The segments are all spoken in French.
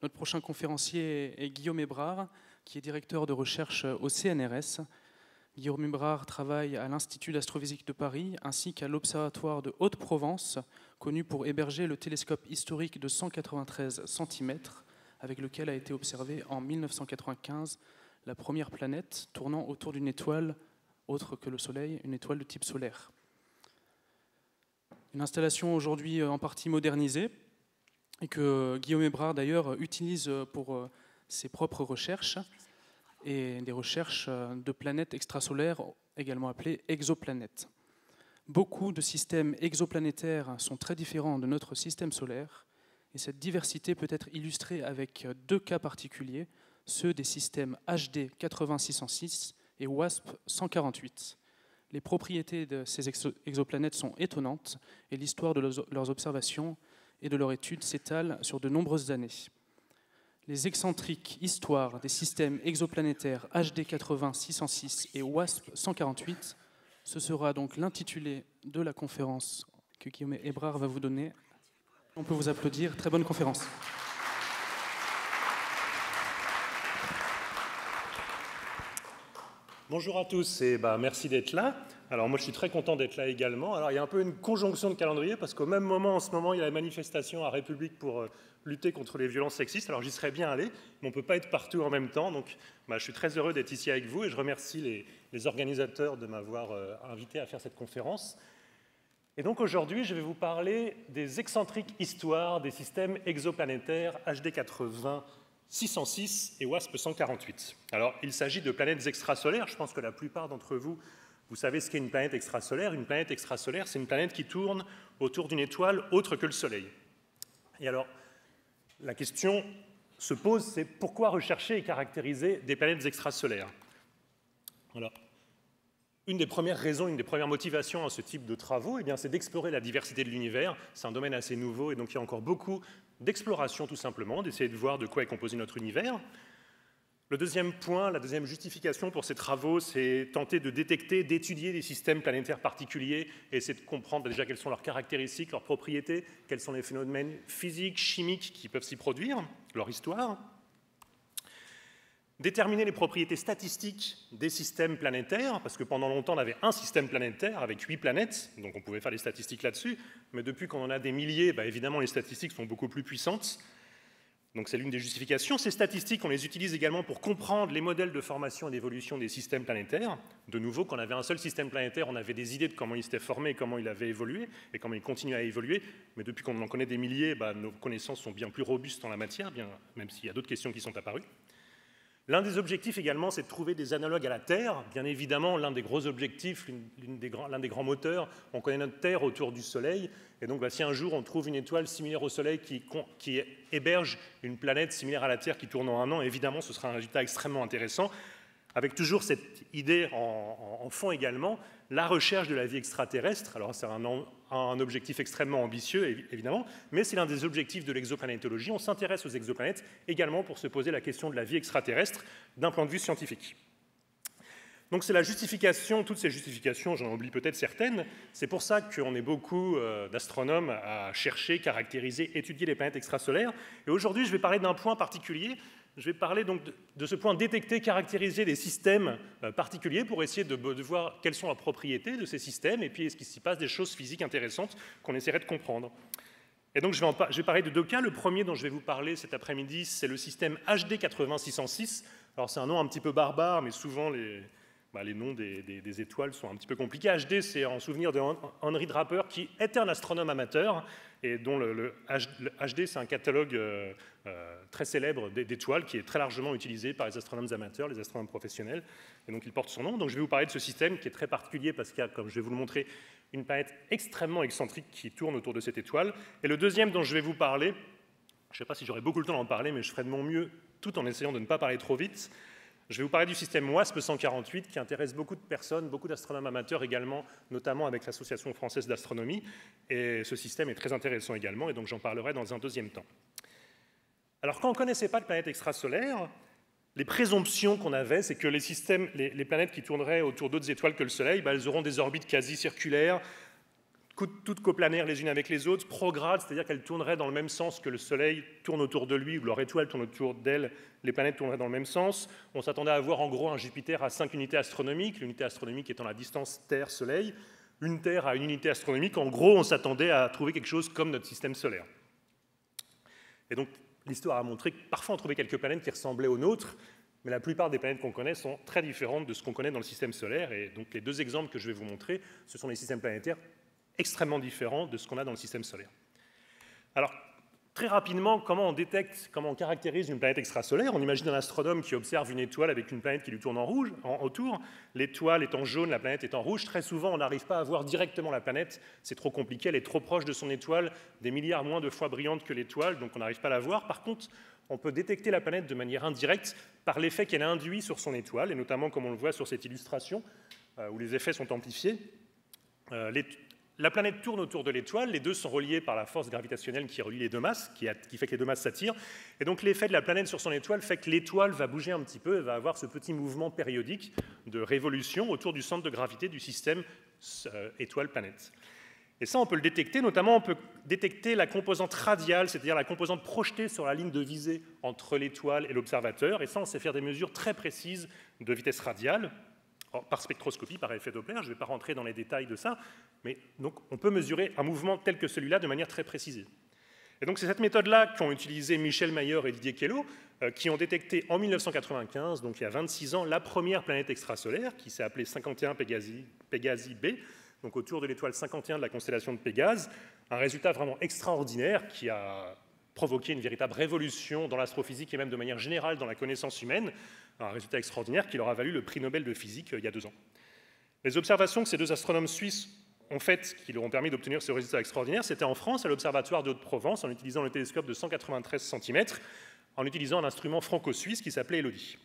Notre prochain conférencier est Guillaume Hébrard, qui est directeur de recherche au CNRS. Guillaume Hébrard travaille à l'Institut d'astrophysique de Paris ainsi qu'à l'Observatoire de Haute-Provence, connu pour héberger le télescope historique de 193 cm, avec lequel a été observée en 1995 la première planète tournant autour d'une étoile autre que le Soleil, une étoile de type solaire. Une installation aujourd'hui en partie modernisée, et que Guillaume Hébrard d'ailleurs utilise pour ses propres recherches, et des recherches de planètes extrasolaires, également appelées exoplanètes. Beaucoup de systèmes exoplanétaires sont très différents de notre système solaire, et cette diversité peut être illustrée avec deux cas particuliers, ceux des systèmes HD 80606 et WASP 148. Les propriétés de ces exoplanètes sont étonnantes, et l'histoire de leurs observations et de leur étude s'étale sur de nombreuses années. Les excentriques histoires des systèmes exoplanétaires HD 80606 et WASP 148, ce sera donc l'intitulé de la conférence que Guillaume Hébrard va vous donner. On peut vous applaudir. Très bonne conférence. Bonjour à tous et merci d'être là. Alors moi je suis très content d'être là également. Alors il y a un peu une conjonction de calendrier parce qu'au même moment, en ce moment, il y a la manifestation à République pour lutter contre les violences sexistes. Alors j'y serais bien allé, mais on ne peut pas être partout en même temps. Donc je suis très heureux d'être ici avec vous et je remercie les organisateurs de m'avoir invité à faire cette conférence. Et donc aujourd'hui, je vais vous parler des excentriques histoires des systèmes exoplanétaires HD 80 606 et WASP 148. Alors, il s'agit de planètes extrasolaires. Je pense que la plupart d'entre vous, vous savez ce qu'est une planète extrasolaire. Une planète extrasolaire, c'est une planète qui tourne autour d'une étoile autre que le Soleil. Et alors, la question se pose, c'est pourquoi rechercher et caractériser des planètes extrasolaires? Alors, une des premières raisons, une des premières motivations à ce type de travaux, c'est d'explorer la diversité de l'univers. C'est un domaine assez nouveau et donc il y a encore beaucoup d'exploration tout simplement, d'essayer de voir de quoi est composé notre univers. Le deuxième point, la deuxième justification pour ces travaux, c'est tenter de détecter, d'étudier des systèmes planétaires particuliers et essayer de comprendre déjà quelles sont leurs caractéristiques, leurs propriétés, quels sont les phénomènes physiques, chimiques qui peuvent s'y produire, leur histoire. Déterminer les propriétés statistiques des systèmes planétaires, parce que pendant longtemps, on avait un système planétaire avec 8 planètes, donc on pouvait faire des statistiques là-dessus, mais depuis qu'on en a des milliers, évidemment, les statistiques sont beaucoup plus puissantes. Donc c'est l'une des justifications. Ces statistiques, on les utilise également pour comprendre les modèles de formation et d'évolution des systèmes planétaires. De nouveau, quand on avait un seul système planétaire, on avait des idées de comment il s'était formé, comment il avait évolué, et comment il continue à évoluer. Mais depuis qu'on en connaît des milliers, nos connaissances sont bien plus robustes en la matière, même s'il y a d'autres questions qui sont apparues. L'un des objectifs également, c'est de trouver des analogues à la Terre. Bien évidemment, l'un des gros objectifs, l'un des grands moteurs, on connaît notre Terre autour du Soleil. Et donc, si un jour on trouve une étoile similaire au Soleil qui héberge une planète similaire à la Terre qui tourne en un an, évidemment, ce sera un résultat extrêmement intéressant. Avec toujours cette idée en fond également, la recherche de la vie extraterrestre. Alors c'est un objectif extrêmement ambitieux, évidemment, mais c'est l'un des objectifs de l'exoplanétologie. On s'intéresse aux exoplanètes également pour se poser la question de la vie extraterrestre d'un point de vue scientifique. Donc c'est la justification, toutes ces justifications, j'en oublie peut-être certaines, c'est pour ça qu'on est beaucoup d'astronomes à chercher, caractériser, étudier les planètes extrasolaires. Et aujourd'hui, je vais parler d'un point particulier. Je vais parler donc de ce point détecter, caractériser des systèmes particuliers pour essayer de voir quelles sont leurs propriétés de ces systèmes et puis est-ce qu'il s'y passe des choses physiques intéressantes qu'on essaierait de comprendre. Et donc je vais parler de deux cas. Le premier dont je vais vous parler cet après-midi, c'est le système HD 80606. Alors c'est un nom un petit peu barbare, mais souvent les noms des étoiles sont un petit peu compliqués. HD, c'est en souvenir de Henry Draper, qui était un astronome amateur, et dont le HD, c'est un catalogue très célèbre d'étoiles qui est très largement utilisé par les astronomes amateurs, les astronomes professionnels, et donc il porte son nom. Donc je vais vous parler de ce système qui est très particulier parce qu'il y a, comme je vais vous le montrer, une planète extrêmement excentrique qui tourne autour de cette étoile. Et le deuxième dont je vais vous parler, je ne sais pas si j'aurai beaucoup le temps d'en parler, mais je ferai de mon mieux tout en essayant de ne pas parler trop vite. Je vais vous parler du système WASP 148 qui intéresse beaucoup de personnes, beaucoup d'astronomes amateurs également, notamment avec l'Association française d'astronomie. Et ce système est très intéressant également, et donc j'en parlerai dans un deuxième temps. Alors quand on ne connaissait pas de planètes extrasolaires, les présomptions qu'on avait, c'est que les planètes qui tourneraient autour d'autres étoiles que le Soleil, elles auront des orbites quasi circulaires, toutes coplanaires les unes avec les autres, progrades, c'est-à-dire qu'elles tourneraient dans le même sens que le Soleil tourne autour de lui, ou leur étoile tourne autour d'elle, les planètes tourneraient dans le même sens. On s'attendait à avoir en gros un Jupiter à 5 unités astronomiques, l'unité astronomique étant la distance Terre-Soleil, une Terre à une unité astronomique. En gros, on s'attendait à trouver quelque chose comme notre système solaire. Et donc, l'histoire a montré que parfois on trouvait quelques planètes qui ressemblaient aux nôtres, mais la plupart des planètes qu'on connaît sont très différentes de ce qu'on connaît dans le système solaire. Et donc, les deux exemples que je vais vous montrer, ce sont des systèmes planétaires extrêmement différents de ce qu'on a dans le système solaire. Alors, très rapidement, comment on détecte, comment on caractérise une planète extrasolaire? On imagine un astronome qui observe une étoile avec une planète qui lui tourne en rouge, autour. L'étoile est en jaune, la planète est en rouge. Très souvent, on n'arrive pas à voir directement la planète. C'est trop compliqué, elle est trop proche de son étoile, des milliards moins de fois brillante que l'étoile, donc on n'arrive pas à la voir. Par contre, on peut détecter la planète de manière indirecte par l'effet qu'elle a induit sur son étoile, et notamment comme on le voit sur cette illustration, où les effets sont amplifiés. La planète tourne autour de l'étoile, les deux sont reliés par la force gravitationnelle qui relie les deux masses, qui fait que les deux masses s'attirent. Et donc l'effet de la planète sur son étoile fait que l'étoile va bouger un petit peu et va avoir ce petit mouvement périodique de révolution autour du centre de gravité du système étoile-planète. Et ça, on peut le détecter, notamment on peut détecter la composante radiale, c'est-à-dire la composante projetée sur la ligne de visée entre l'étoile et l'observateur. Et ça, on sait faire des mesures très précises de vitesse radiale. Alors, par spectroscopie, par effet Doppler, je ne vais pas rentrer dans les détails de ça, mais donc on peut mesurer un mouvement tel que celui-là de manière très précise. Et donc c'est cette méthode-là qu'ont utilisé Michel Mayor et Didier Queloz, qui ont détecté en 1995, donc il y a 26 ans, la première planète extrasolaire, qui s'est appelée 51 Pégasi B, donc autour de l'étoile 51 de la constellation de Pégase, un résultat vraiment extraordinaire qui a provoqué une véritable révolution dans l'astrophysique et même de manière générale dans la connaissance humaine, un résultat extraordinaire qui leur a valu le prix Nobel de physique il y a 2 ans. Les observations que ces deux astronomes suisses ont faites, qui leur ont permis d'obtenir ce résultat extraordinaire, c'était en France, à l'Observatoire de Haute-Provence, en utilisant le télescope de 193 cm, en utilisant un instrument franco-suisse qui s'appelait Elodie.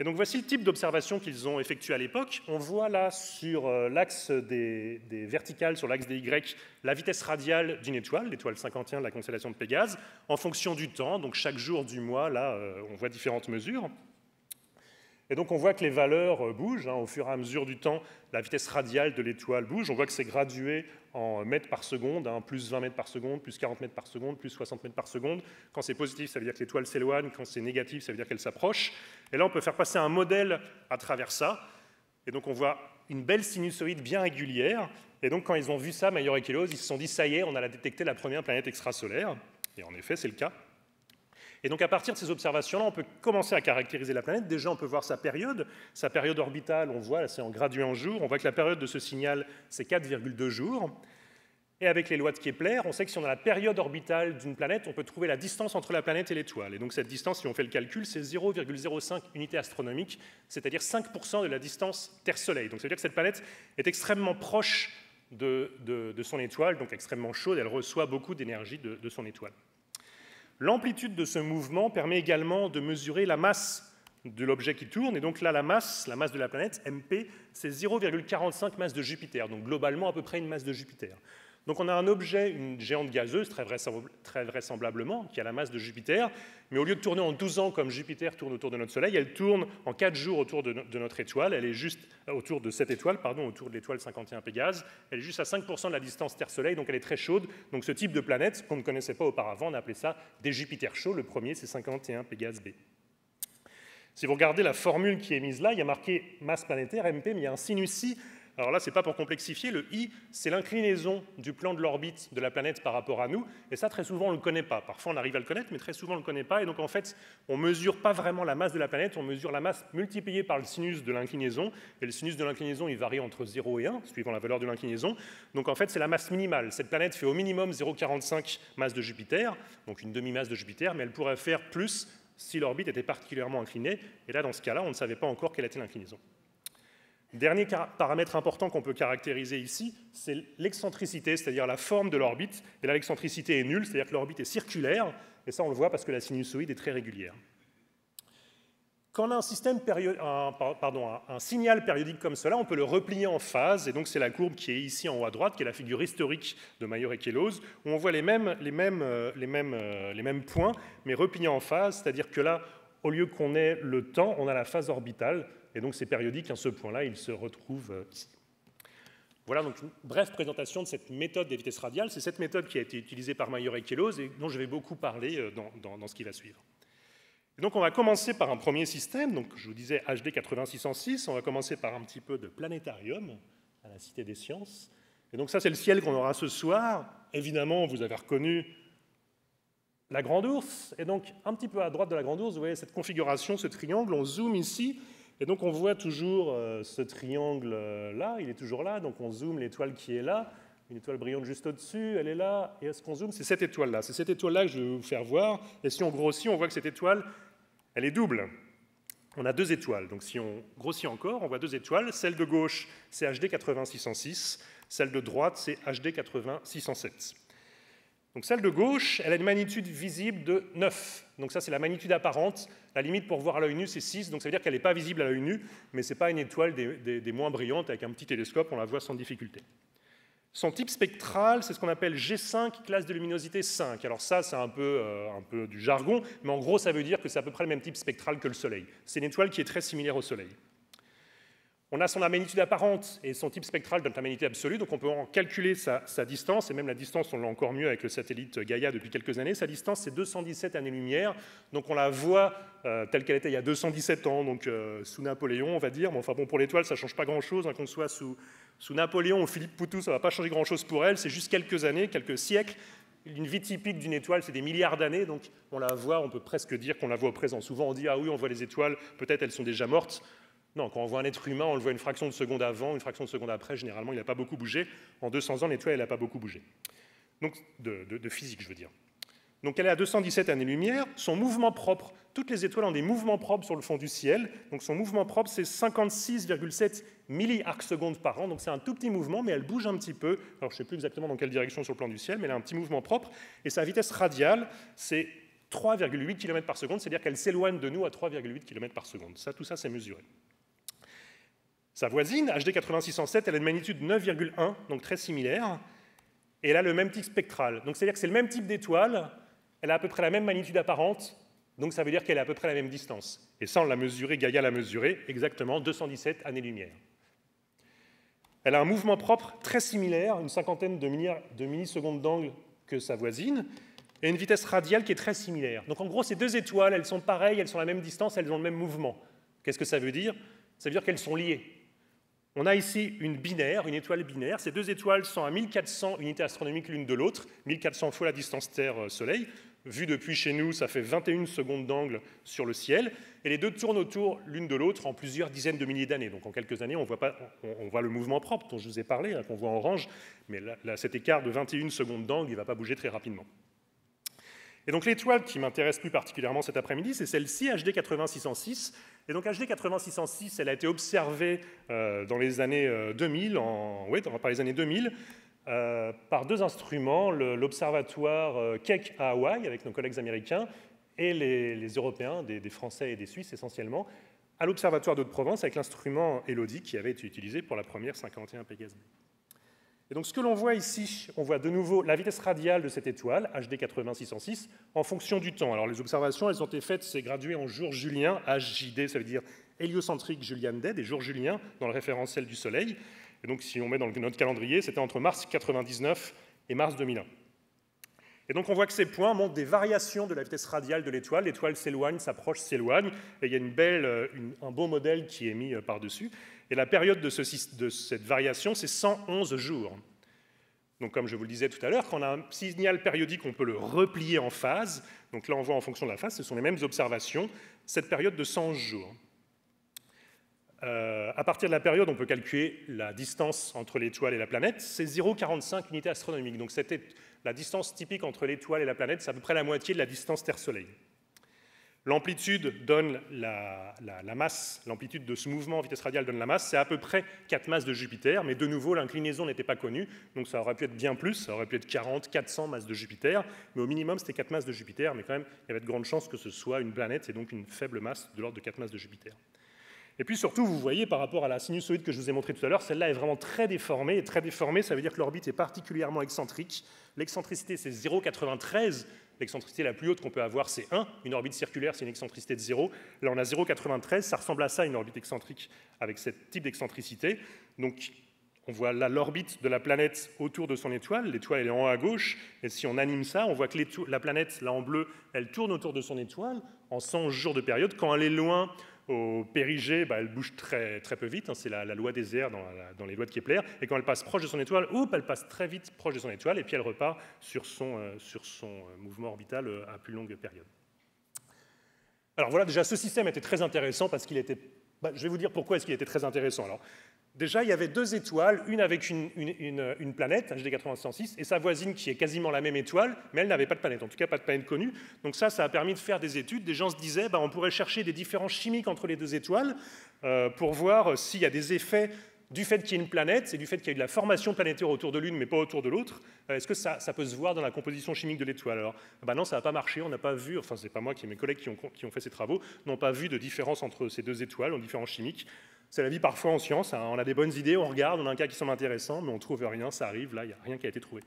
Et donc voici le type d'observation qu'ils ont effectué à l'époque. On voit là sur l'axe des verticales, sur l'axe des Y, la vitesse radiale d'une étoile, l'étoile 51 de la constellation de Pégase, en fonction du temps. Donc chaque jour du mois, là, on voit différentes mesures. Et donc on voit que les valeurs bougent, au fur et à mesure du temps, la vitesse radiale de l'étoile bouge. On voit que c'est gradué en mètres par seconde, plus 20 mètres par seconde, plus 40 mètres par seconde, plus 60 mètres par seconde. Quand c'est positif, ça veut dire que l'étoile s'éloigne. Quand c'est négatif, ça veut dire qu'elle s'approche. Et là, on peut faire passer un modèle à travers ça. Et donc on voit une belle sinusoïde bien régulière. Et donc quand ils ont vu ça, Mayor et Queloz, ils se sont dit, ça y est, on a détecté la première planète extrasolaire. Et en effet, c'est le cas. Et donc à partir de ces observations-là, on peut commencer à caractériser la planète. Déjà, on peut voir sa période orbitale, on voit, c'est en gradué en jours. On voit que la période de ce signal, c'est 4,2 jours. Et avec les lois de Kepler, on sait que si on a la période orbitale d'une planète, on peut trouver la distance entre la planète et l'étoile. Et donc cette distance, si on fait le calcul, c'est 0,05 unités astronomiques, c'est-à-dire 5% de la distance Terre-Soleil. Donc ça veut dire que cette planète est extrêmement proche de son étoile, donc extrêmement chaude, elle reçoit beaucoup d'énergie de son étoile. L'amplitude de ce mouvement permet également de mesurer la masse de l'objet qui tourne. Et donc là, la masse de la planète, MP, c'est 0,45 masse de Jupiter. Donc globalement, à peu près une masse de Jupiter. Donc on a un objet, une géante gazeuse, très vraisemblablement, qui a la masse de Jupiter. Mais au lieu de tourner en 12 ans comme Jupiter tourne autour de notre Soleil, elle tourne en 4 jours autour de notre étoile. Elle est juste autour de cette étoile, autour de l'étoile 51 Pégase. Elle est juste à 5% de la distance Terre-Soleil, donc elle est très chaude. Donc ce type de planète, qu'on ne connaissait pas auparavant, on appelait ça des Jupiters chauds. Le premier, c'est 51 Pégase B. Si vous regardez la formule qui est mise là, il y a marqué masse planétaire, MP, mais il y a un sinus I. Alors là, ce n'est pas pour complexifier, le I, c'est l'inclinaison du plan de l'orbite de la planète par rapport à nous, et ça, très souvent, on ne le connaît pas. Parfois, on arrive à le connaître, mais très souvent, on ne le connaît pas, et donc, en fait, on ne mesure pas vraiment la masse de la planète, on mesure la masse multipliée par le sinus de l'inclinaison, et le sinus de l'inclinaison, il varie entre 0 et 1, suivant la valeur de l'inclinaison. Donc, en fait, c'est la masse minimale. Cette planète fait au minimum 0,45 masse de Jupiter, donc une demi-masse de Jupiter, mais elle pourrait faire plus si l'orbite était particulièrement inclinée, et là, dans ce cas-là, on ne savait pas encore quelle était l'inclinaison. Dernier paramètre important qu'on peut caractériser ici, c'est l'excentricité, c'est-à-dire la forme de l'orbite. Et là, l'excentricité est nulle, c'est-à-dire que l'orbite est circulaire, et ça, on le voit parce que la sinusoïde est très régulière. Quand on a un signal périodique comme cela, on peut le replier en phases, et donc c'est la courbe qui est ici en haut à droite, qui est la figure historique de Mayor et Queloz, où on voit les mêmes points, mais repliés en phases, c'est-à-dire que là, au lieu qu'on ait le temps, on a la phase orbitale, et donc c'est périodique, ce point-là, il se retrouve ici. Voilà donc une brève présentation de cette méthode des vitesses radiales. C'est cette méthode qui a été utilisée par Mayer et Kellos et dont je vais beaucoup parler dans ce qui va suivre. Et donc on va commencer par un premier système, donc je vous disais HD 8606, on va commencer par un petit peu de planétarium à la Cité des Sciences. Et donc ça c'est le ciel qu'on aura ce soir. Évidemment, vous avez reconnu la Grande Ourse, et donc un petit peu à droite de la Grande Ourse, vous voyez cette configuration, ce triangle, on zoome ici, et donc on voit toujours ce triangle-là, il est toujours là, donc on zoome l'étoile qui est là, une étoile brillante juste au-dessus, elle est là, et est-ce qu'on zoome? C'est cette étoile-là, que je vais vous faire voir, et si on grossit, on voit que cette étoile, elle est double. On a deux étoiles, donc si on grossit encore, on voit deux étoiles, celle de gauche, c'est HD 8606, celle de droite, c'est HD 8607. Donc celle de gauche, elle a une magnitude visible de 9. Donc ça, c'est la magnitude apparente. La limite pour voir à l'œil nu, c'est 6. Donc ça veut dire qu'elle n'est pas visible à l'œil nu, mais ce n'est pas une étoile des moins brillantes. Avec un petit télescope, on la voit sans difficulté. Son type spectral, c'est ce qu'on appelle G5, classe de luminosité 5. Alors ça, c'est un peu du jargon, mais en gros, ça veut dire que c'est à peu près le même type spectral que le Soleil. C'est une étoile qui est très similaire au Soleil. On a son magnitude apparente et son type spectral donne la magnitude absolue, donc on peut en calculer sa distance, et même la distance, on l'a encore mieux avec le satellite Gaïa depuis quelques années. Sa distance, c'est 217 années-lumière, donc on la voit telle qu'elle était il y a 217 ans, donc sous Napoléon, on va dire. Mais enfin bon, pour l'étoile, ça ne change pas grand-chose, hein, qu'on soit sous Napoléon ou Philippe Poutou, ça ne va pas changer grand-chose pour elle, c'est juste quelques années, quelques siècles. Une vie typique d'une étoile, c'est des milliards d'années, donc on la voit, on peut presque dire qu'on la voit au présent. Souvent, on dit « Ah oui, on voit les étoiles, peut-être elles sont déjà mortes ». Non, quand on voit un être humain, on le voit une fraction de seconde avant, une fraction de seconde après. Généralement, il n'a pas beaucoup bougé. En 200 ans, l'étoile, elle n'a pas beaucoup bougé. Donc, de physique, je veux dire. Donc, elle est à 217 années-lumière. Son mouvement propre, toutes les étoiles ont des mouvements propres sur le fond du ciel. Donc, son mouvement propre, c'est 56,7 milliarcs-secondes par an. Donc, c'est un tout petit mouvement, mais elle bouge un petit peu. Alors, je ne sais plus exactement dans quelle direction sur le plan du ciel, mais elle a un petit mouvement propre. Et sa vitesse radiale, c'est 3,8 km par seconde, c'est-à-dire qu'elle s'éloigne de nous à 3,8 km par seconde. Tout ça, c'est mesuré. Sa voisine, HD 8607, elle a une magnitude 9,1, donc très similaire, et elle a le même type spectral. Donc c'est-à-dire que c'est le même type d'étoile, elle a à peu près la même magnitude apparente, donc ça veut dire qu'elle a à peu près la même distance. Et ça, on l'a mesuré, Gaïa l'a mesuré, exactement 217 années-lumière. Elle a un mouvement propre très similaire, une cinquantaine de millisecondes d'angle que sa voisine, et une vitesse radiale qui est très similaire. Donc en gros, ces deux étoiles, elles sont pareilles, elles sont à la même distance, elles ont le même mouvement. Qu'est-ce que ça veut dire? Ça veut dire qu'elles sont liées. On a ici une binaire, une étoile binaire. Ces deux étoiles sont à 1400 unités astronomiques l'une de l'autre, 1400 fois la distance Terre-Soleil. Vu depuis chez nous, ça fait 21 secondes d'angle sur le ciel. Et les deux tournent autour l'une de l'autre en plusieurs dizaines de milliers d'années. Donc en quelques années, on voit le mouvement propre dont je vous ai parlé, hein, qu'on voit en orange. Mais là, cet écart de 21 secondes d'angle, il ne va pas bouger très rapidement. Et donc l'étoile qui m'intéresse plus particulièrement cet après-midi, c'est celle-ci, HD 8606. Et donc HD 8606, elle a été observée dans les années 2000, par les années 2000, par deux instruments, l'observatoire Keck à Hawaï, avec nos collègues américains, et les Européens, des Français et des Suisses essentiellement, à l'observatoire d'Hauts-de-Provence, avec l'instrument Elodie, qui avait été utilisé pour la première 51 Pégase B. Et donc ce que l'on voit ici, on voit de nouveau la vitesse radiale de cette étoile, HD 8606, en fonction du temps. Alors les observations, elles ont été faites, c'est gradué en jours juliens, HJD, ça veut dire héliocentrique Julian Day, des jours juliens dans le référentiel du Soleil. Et donc si on met dans notre calendrier, c'était entre mars 99 et mars 2001. Et donc on voit que ces points montrent des variations de la vitesse radiale de l'étoile. L'étoile s'éloigne, s'approche, s'éloigne, et il y a un beau modèle qui est mis par-dessus. Et la période de cette variation, c'est 111 jours. Donc comme je vous le disais tout à l'heure, quand on a un signal périodique, on peut le replier en phase. Donc là, on voit en fonction de la phase, ce sont les mêmes observations, cette période de 111 jours. À partir de la période, on peut calculer la distance entre l'étoile et la planète. C'est 0,45 unités astronomiques. Donc c'était la distance typique entre l'étoile et la planète, c'est à peu près la moitié de la distance Terre-Soleil. L'amplitude donne la masse, l'amplitude de ce mouvement en vitesse radiale donne la masse, c'est à peu près 4 masses de Jupiter, mais de nouveau, l'inclinaison n'était pas connue, donc ça aurait pu être bien plus, ça aurait pu être 40, 400 masses de Jupiter, mais au minimum, c'était 4 masses de Jupiter, mais quand même, il y avait de grandes chances que ce soit une planète, et donc une faible masse de l'ordre de 4 masses de Jupiter. Et puis surtout, vous voyez, par rapport à la sinusoïde que je vous ai montrée tout à l'heure, celle-là est vraiment très déformée, et très déformée, ça veut dire que l'orbite est particulièrement excentrique. L'excentricité, c'est 0,93. L'excentricité la plus haute qu'on peut avoir, c'est 1. Une orbite circulaire, c'est une excentricité de 0. Là, on a 0,93. Ça ressemble à ça, une orbite excentrique avec ce type d'excentricité. Donc, on voit là l'orbite de la planète autour de son étoile. L'étoile est en haut à gauche. Et si on anime ça, on voit que la planète, là en bleu, elle tourne autour de son étoile en 100 jours de période. Quand elle est loin au périgée, elle bouge très, très peu vite. Hein, c'est la loi des airs dans les lois de Kepler. Et quand elle passe proche de son étoile, elle passe très vite proche de son étoile. Et puis elle repart sur son mouvement orbital à plus longue période. Alors voilà, déjà, ce système était très intéressant parce qu'il était... je vais vous dire pourquoi est-ce qu'il était très intéressant. Alors, déjà, il y avait deux étoiles, une avec une planète, HD 8106, et sa voisine qui est quasiment la même étoile, mais elle n'avait pas de planète, en tout cas pas de planète connue. Donc ça a permis de faire des études. Des gens se disaient, on pourrait chercher des différences chimiques entre les deux étoiles pour voir s'il y a des effets du fait qu'il y ait une planète et du fait qu'il y ait de la formation planétaire autour de l'une mais pas autour de l'autre. Est-ce que ça peut se voir dans la composition chimique de l'étoile? Alors, non, ça n'a pas marché, on n'a pas vu, enfin c'est pas moi, mes collègues qui ont fait ces travaux, n'ont pas vu de différence entre ces deux étoiles en différence chimique. C'est la vie parfois en science, hein, on a des bonnes idées, on regarde, on a un cas qui semble intéressant, mais on ne trouve rien, ça arrive, là, il n'y a rien qui a été trouvé.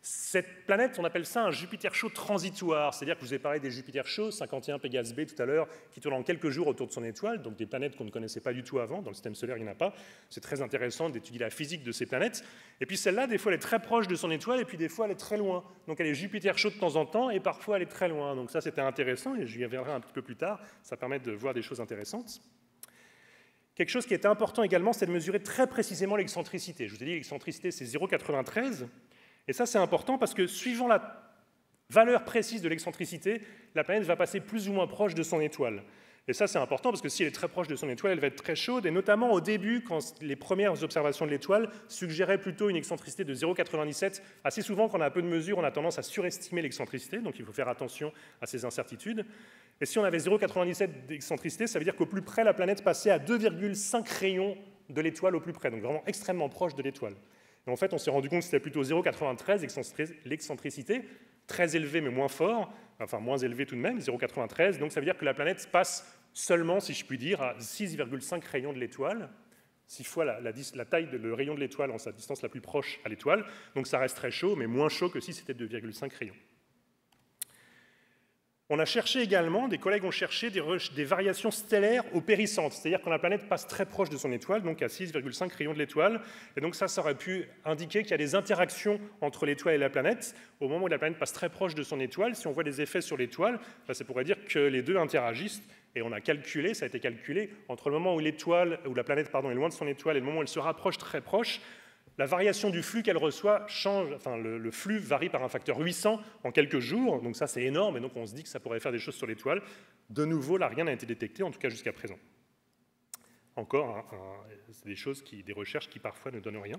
Cette planète, on appelle ça un Jupiter chaud transitoire, c'est-à-dire que je vous ai parlé des Jupiter chauds, 51 Pégase B tout à l'heure, qui tournent en quelques jours autour de son étoile, donc des planètes qu'on ne connaissait pas du tout avant, dans le système solaire il n'y en a pas. C'est très intéressant d'étudier la physique de ces planètes. Et puis celle-là, des fois elle est très proche de son étoile, et puis des fois elle est très loin. Donc elle est Jupiter chaud de temps en temps, et parfois elle est très loin. Donc ça c'était intéressant, et je y reviendrai un petit peu plus tard, ça permet de voir des choses intéressantes. Quelque chose qui était important également, c'est de mesurer très précisément l'excentricité. Je vous ai dit l'excentricité c'est 0,93. Et ça, c'est important parce que suivant la valeur précise de l'excentricité, la planète va passer plus ou moins proche de son étoile. Et ça, c'est important parce que si elle est très proche de son étoile, elle va être très chaude. Et notamment au début, quand les premières observations de l'étoile suggéraient plutôt une excentricité de 0,97. Assez souvent, quand on a un peu de mesure, on a tendance à surestimer l'excentricité. Donc il faut faire attention à ces incertitudes. Et si on avait 0,97 d'excentricité, ça veut dire qu'au plus près, la planète passait à 2,5 rayons de l'étoile au plus près. Donc vraiment extrêmement proche de l'étoile. Et en fait, on s'est rendu compte que c'était plutôt 0,93 l'excentricité, très élevée mais moins fort, enfin moins élevée tout de même, 0,93. Donc ça veut dire que la planète passe seulement, si je puis dire, à 6,5 rayons de l'étoile, 6 fois la taille le rayon de l'étoile en sa distance la plus proche à l'étoile. Donc ça reste très chaud, mais moins chaud que si c'était 2,5 rayons. On a cherché également, des collègues ont cherché des variations stellaires au péricentre, c'est-à-dire quand la planète passe très proche de son étoile, donc à 6,5 rayons de l'étoile. Et donc ça aurait pu indiquer qu'il y a des interactions entre l'étoile et la planète. Au moment où la planète passe très proche de son étoile, si on voit des effets sur l'étoile, ça pourrait dire que les deux interagissent. Et on a calculé, ça a été calculé, entre le moment où la planète est loin de son étoile et le moment où elle se rapproche très proche, la variation du flux qu'elle reçoit change, enfin le flux varie par un facteur 800 en quelques jours, donc ça c'est énorme, et donc on se dit que ça pourrait faire des choses sur l'étoile. De nouveau, là rien n'a été détecté, en tout cas jusqu'à présent. Encore, c'est des recherches qui parfois ne donnent rien.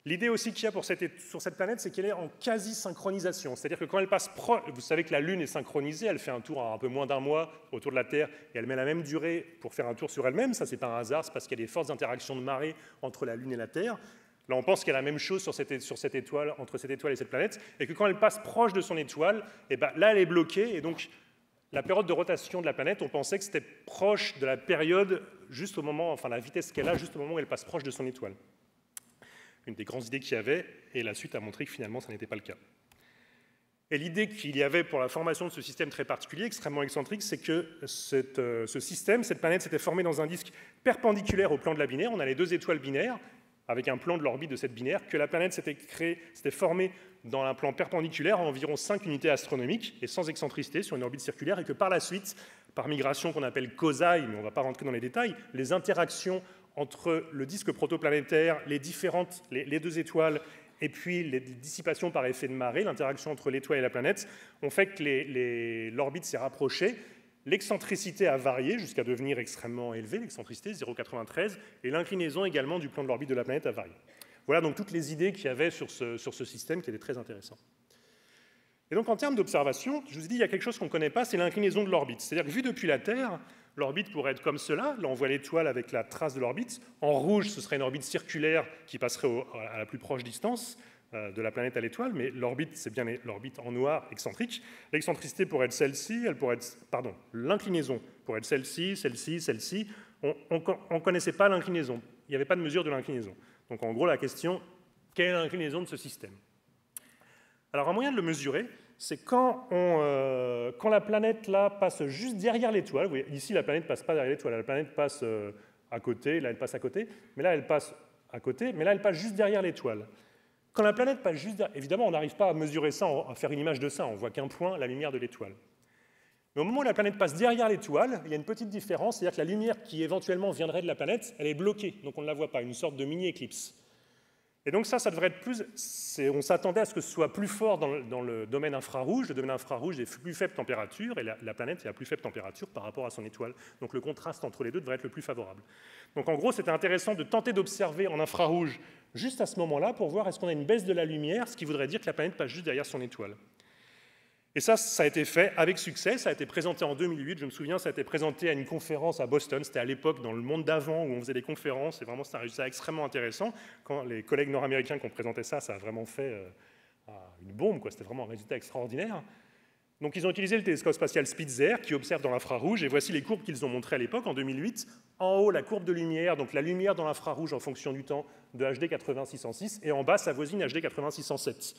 L'idée aussi qu'il y a sur cette planète, c'est qu'elle est en quasi-synchronisation. C'est-à-dire que quand elle passe proche, vous savez que la Lune est synchronisée, elle fait un tour à un peu moins d'un mois autour de la Terre, et elle met la même durée pour faire un tour sur elle-même. Ça, c'est pas un hasard, c'est parce qu'il y a des fortes interactions de marée entre la Lune et la Terre. Là, on pense qu'il y a la même chose sur cette étoile, entre cette étoile et cette planète, et que quand elle passe proche de son étoile, là, elle est bloquée, et donc la période de rotation de la planète, on pensait que c'était proche de la période, juste au moment, enfin la vitesse qu'elle a, juste au moment où elle passe proche de son étoile. Une des grandes idées qu'il y avait, et la suite a montré que finalement, ça n'était pas le cas. Et l'idée qu'il y avait pour la formation de ce système très particulier, extrêmement excentrique, c'est que ce système, cette planète, s'était formée dans un disque perpendiculaire au plan de la binaire. On a les deux étoiles binaires, avec un plan de l'orbite de cette binaire, que la planète s'était formée dans un plan perpendiculaire à environ 5 unités astronomiques, et sans excentricité, sur une orbite circulaire, et que par la suite, par migration qu'on appelle causaille, mais on ne va pas rentrer dans les détails, les interactions entre le disque protoplanétaire, les deux étoiles, et puis les dissipations par effet de marée, l'interaction entre l'étoile et la planète, ont fait que l'orbite s'est rapprochée, l'excentricité a varié jusqu'à devenir extrêmement élevée, l'excentricité 0,93, et l'inclinaison également du plan de l'orbite de la planète a varié. Voilà donc toutes les idées qu'il y avait sur ce système qui était très intéressant. Et donc en termes d'observation, je vous ai dit, il y a quelque chose qu'on ne connaît pas, c'est l'inclinaison de l'orbite. C'est-à-dire que vu depuis la Terre, l'orbite pourrait être comme cela. Là, on voit l'étoile avec la trace de l'orbite. En rouge, ce serait une orbite circulaire qui passerait à la plus proche distance de la planète à l'étoile, mais l'orbite, c'est bien l'orbite en noir excentrique. L'excentricité pourrait être celle-ci, l'inclinaison pourrait être celle-ci, celle-ci, celle-ci. On ne connaissait pas l'inclinaison. Il n'y avait pas de mesure de l'inclinaison. Donc en gros, la question, quelle est l'inclinaison de ce système? Alors un moyen de le mesurer, c'est quand la planète là, passe juste derrière l'étoile. Ici, la planète ne passe pas derrière l'étoile, la planète passe à côté, là elle passe à côté, mais là elle passe à côté, mais là elle passe juste derrière l'étoile. Quand la planète passe juste derrière, évidemment on n'arrive pas à mesurer ça, à faire une image de ça, on voit qu'un point, la lumière de l'étoile. Mais au moment où la planète passe derrière l'étoile, il y a une petite différence, c'est-à-dire que la lumière qui éventuellement viendrait de la planète, elle est bloquée, donc on ne la voit pas, une sorte de mini-éclipse. Et donc ça devrait être plus... On s'attendait à ce que ce soit plus fort dans le domaine infrarouge. Le domaine infrarouge est plus faible température, et la planète est à plus faible température par rapport à son étoile. Donc le contraste entre les deux devrait être le plus favorable. Donc en gros, c'était intéressant de tenter d'observer en infrarouge juste à ce moment-là pour voir est-ce qu'on a une baisse de la lumière, ce qui voudrait dire que la planète passe juste derrière son étoile. Et ça a été fait avec succès, ça a été présenté en 2008, je me souviens, ça a été présenté à une conférence à Boston, c'était à l'époque dans le monde d'avant où on faisait des conférences, et vraiment c'était un résultat extrêmement intéressant. Quand les collègues nord-américains qui ont présenté ça, ça a vraiment fait une bombe, c'était vraiment un résultat extraordinaire. Donc ils ont utilisé le télescope spatial Spitzer qui observe dans l'infrarouge, et voici les courbes qu'ils ont montrées à l'époque, en 2008. En haut, la courbe de lumière, donc la lumière dans l'infrarouge en fonction du temps de HD 8606, et en bas, sa voisine HD 8607.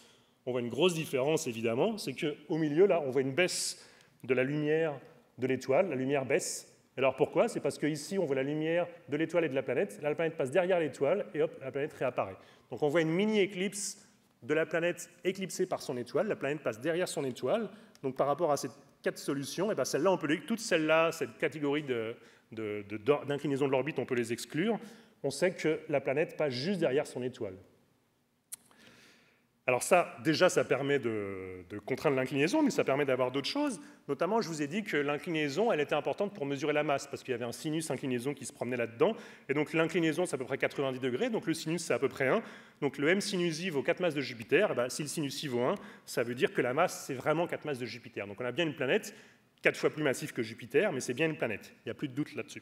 On voit une grosse différence, évidemment, c'est qu'au milieu, là, on voit une baisse de la lumière de l'étoile, la lumière baisse. Alors pourquoi? C'est parce qu'ici, on voit la lumière de l'étoile et de la planète. Là, la planète passe derrière l'étoile, et hop, la planète réapparaît. Donc on voit une mini-éclipse de la planète éclipsée par son étoile. La planète passe derrière son étoile. Donc par rapport à ces 4 solutions, et bien celle-là, on peut toutes celles-là, cette catégorie d'inclinaison de l'orbite, on peut les exclure. On sait que la planète passe juste derrière son étoile. Alors ça, déjà, ça permet de contraindre l'inclinaison, mais ça permet d'avoir d'autres choses. Notamment, je vous ai dit que l'inclinaison, elle était importante pour mesurer la masse, parce qu'il y avait un sinus inclinaison qui se promenait là-dedans. Et donc l'inclinaison, c'est à peu près 90 degrés, donc le sinus, c'est à peu près 1. Donc le m sinus i vaut 4 masses de Jupiter. Et bien, si le sinus i vaut 1, ça veut dire que la masse, c'est vraiment 4 masses de Jupiter. Donc on a bien une planète 4 fois plus massive que Jupiter, mais c'est bien une planète. Il n'y a plus de doute là-dessus.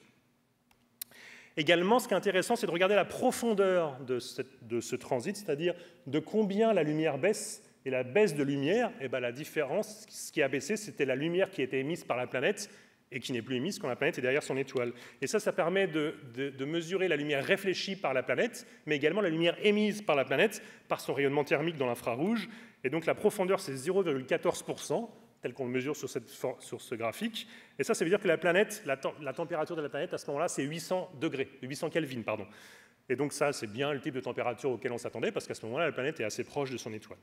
Également, ce qui est intéressant, c'est de regarder la profondeur de ce transit, c'est-à-dire de combien la lumière baisse. Et la baisse de lumière, et bien la différence, ce qui a baissé, c'était la lumière qui était émise par la planète et qui n'est plus émise quand la planète est derrière son étoile. Et ça permet de mesurer la lumière réfléchie par la planète, mais également la lumière émise par la planète par son rayonnement thermique dans l'infrarouge. Et donc la profondeur, c'est 0,14%. Tel qu'on le mesure sur ce graphique. Et ça veut dire que la planète, la température de la planète, à ce moment-là, c'est 800 degrés, 800 Kelvin, pardon. Et donc ça, c'est bien le type de température auquel on s'attendait, parce qu'à ce moment-là, la planète est assez proche de son étoile.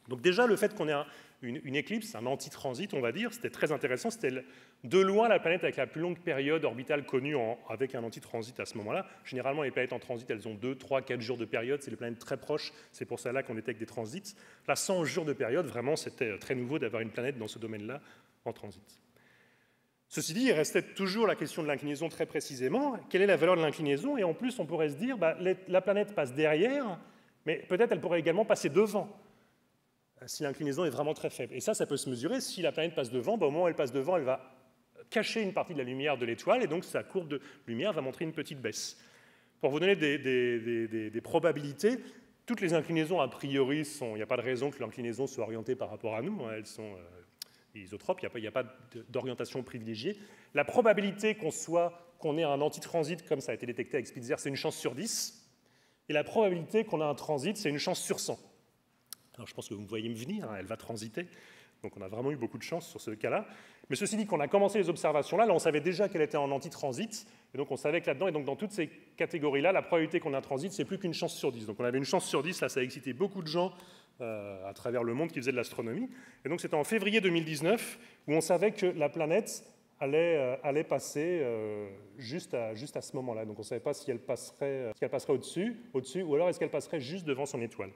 Donc déjà, le fait qu'on ait une éclipse, un antitransit, on va dire, c'était très intéressant. C'était de loin la planète avec la plus longue période orbitale connue avec un antitransit à ce moment-là. Généralement, les planètes en transit, elles ont 2, 3, 4 jours de période. C'est des planètes très proches. C'est pour ça là qu'on détecte des transits. Là, 100 jours de période, vraiment, c'était très nouveau d'avoir une planète dans ce domaine-là en transit. Ceci dit, il restait toujours la question de l'inclinaison très précisément. Quelle est la valeur de l'inclinaison? Et en plus, on pourrait se dire, la planète passe derrière, mais peut-être elle pourrait également passer devant, si l'inclinaison est vraiment très faible. Et ça peut se mesurer. Si la planète passe devant, au moment où elle passe devant, elle va cacher une partie de la lumière de l'étoile, et donc sa courbe de lumière va montrer une petite baisse. Pour vous donner des probabilités, toutes les inclinaisons, a priori, il n'y a pas de raison que l'inclinaison soit orientée par rapport à nous, elles sont isotropes, il n'y a pas d'orientation privilégiée. La probabilité qu'on ait un antitransit, comme ça a été détecté avec Spitzer, c'est une chance sur 10, et la probabilité qu'on ait un transit, c'est une chance sur 100. Alors je pense que vous me voyez me venir, elle va transiter, donc on a vraiment eu beaucoup de chance sur ce cas-là. Mais ceci dit, qu'on a commencé les observations là, on savait déjà qu'elle était en antitransit, et donc on savait que là-dedans, et donc dans toutes ces catégories-là, la probabilité qu'on ait un transit, c'est plus qu'une chance sur 10. Donc on avait une chance sur 10, là ça a excité beaucoup de gens à travers le monde qui faisaient de l'astronomie. Et donc c'était en février 2019 où on savait que la planète allait passer juste à ce moment-là. Donc on ne savait pas si elle passerait au-dessus, ou alors est-ce qu'elle passerait juste devant son étoile.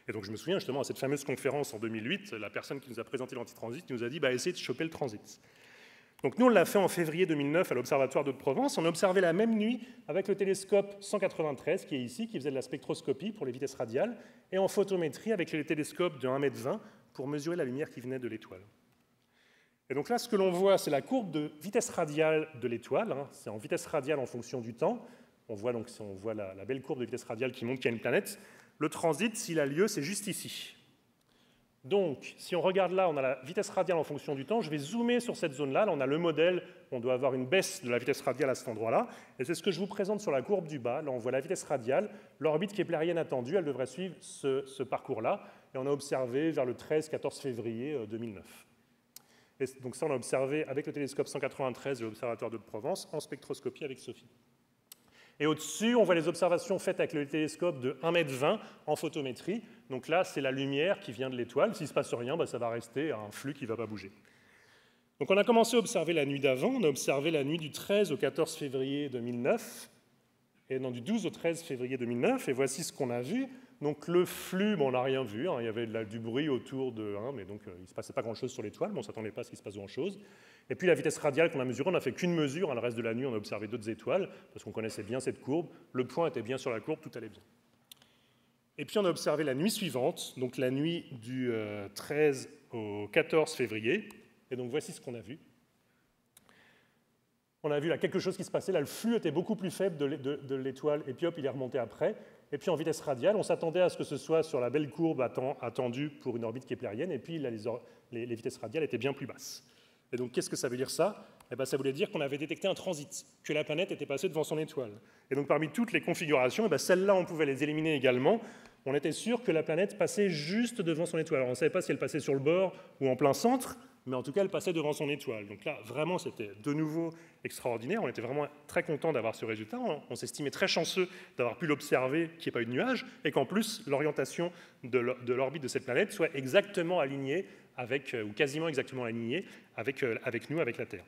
Et donc je me souviens justement à cette fameuse conférence en 2008, la personne qui nous a présenté l'antitransit nous a dit essayez de choper le transit. Donc nous on l'a fait en février 2009 à l'Observatoire d'Hauts-de-Provence. On a observé la même nuit avec le télescope 193 qui est ici, qui faisait de la spectroscopie pour les vitesses radiales, et en photométrie avec les télescopes de 1,20 m pour mesurer la lumière qui venait de l'étoile. Et donc là ce que l'on voit c'est la courbe de vitesse radiale de l'étoile, c'est en vitesse radiale en fonction du temps. On voit la belle courbe de vitesse radiale qui montre qu'il y a une planète. Le transit, s'il a lieu, c'est juste ici. Donc, si on regarde là, on a la vitesse radiale en fonction du temps. Je vais zoomer sur cette zone-là. Là, on a le modèle. On doit avoir une baisse de la vitesse radiale à cet endroit-là. Et c'est ce que je vous présente sur la courbe du bas. Là, on voit la vitesse radiale. L'orbite keplérienne attendue, elle devrait suivre ce parcours-là. Et on a observé vers le 13-14 février 2009. Et donc ça, on a observé avec le télescope 193 et l'observatoire de Provence en spectroscopie avec SOFIE. Et au-dessus, on voit les observations faites avec le télescope de 1,20 m en photométrie. Donc là, c'est la lumière qui vient de l'étoile. S'il ne se passe rien, ça va rester un flux qui ne va pas bouger. Donc on a commencé à observer la nuit d'avant. On a observé la nuit du 13 au 14 février 2009, et non, du 12 au 13 février 2009. Et voici ce qu'on a vu. Donc le flux, on n'a rien vu. Il y avait du bruit autour de 1, mais donc il ne se passait pas grand-chose sur l'étoile. On ne s'attendait pas à ce qu'il se passe grand-chose. Et puis la vitesse radiale qu'on a mesurée, on n'a fait qu'une mesure. Le reste de la nuit, on a observé d'autres étoiles, parce qu'on connaissait bien cette courbe. Le point était bien sur la courbe, tout allait bien. Et puis on a observé la nuit suivante, donc la nuit du 13 au 14 février. Et donc voici ce qu'on a vu. On a vu là quelque chose qui se passait. Là, le flux était beaucoup plus faible de l'étoile, et puis hop, il est remonté après. Et puis en vitesse radiale, on s'attendait à ce que ce soit sur la belle courbe attendue pour une orbite keplérienne, et puis là, les vitesses radiales étaient bien plus basses. Et donc qu'est-ce que ça veut dire ça? Ça voulait dire qu'on avait détecté un transit, que la planète était passée devant son étoile. Et donc parmi toutes les configurations, celles-là, on pouvait les éliminer également. On était sûr que la planète passait juste devant son étoile. Alors on ne savait pas si elle passait sur le bord ou en plein centre, mais en tout cas, elle passait devant son étoile. Donc là, vraiment, c'était de nouveau extraordinaire. On était vraiment très contents d'avoir ce résultat. On s'estimait très chanceux d'avoir pu l'observer, qu'il n'y ait pas eu de nuages, et qu'en plus, l'orientation de l'orbite de cette planète soit exactement alignée, ou quasiment exactement alignée, avec nous, avec la Terre.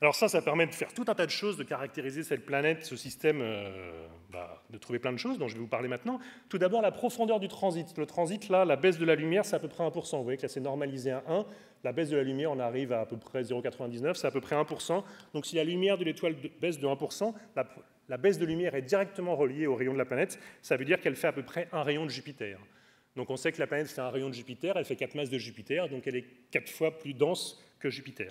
Alors ça permet de faire tout un tas de choses, de caractériser cette planète, ce système, de trouver plein de choses dont je vais vous parler maintenant. Tout d'abord, la profondeur du transit. Le transit, là, la baisse de la lumière, c'est à peu près 1%. Vous voyez que là, c'est normalisé à 1. La baisse de la lumière, on arrive à peu près 0,99, c'est à peu près 1%. Donc si la lumière de l'étoile baisse de 1%, la baisse de lumière est directement reliée au rayon de la planète. Ça veut dire qu'elle fait à peu près un rayon de Jupiter. Donc on sait que la planète fait un rayon de Jupiter, elle fait 4 masses de Jupiter, donc elle est 4 fois plus dense que Jupiter.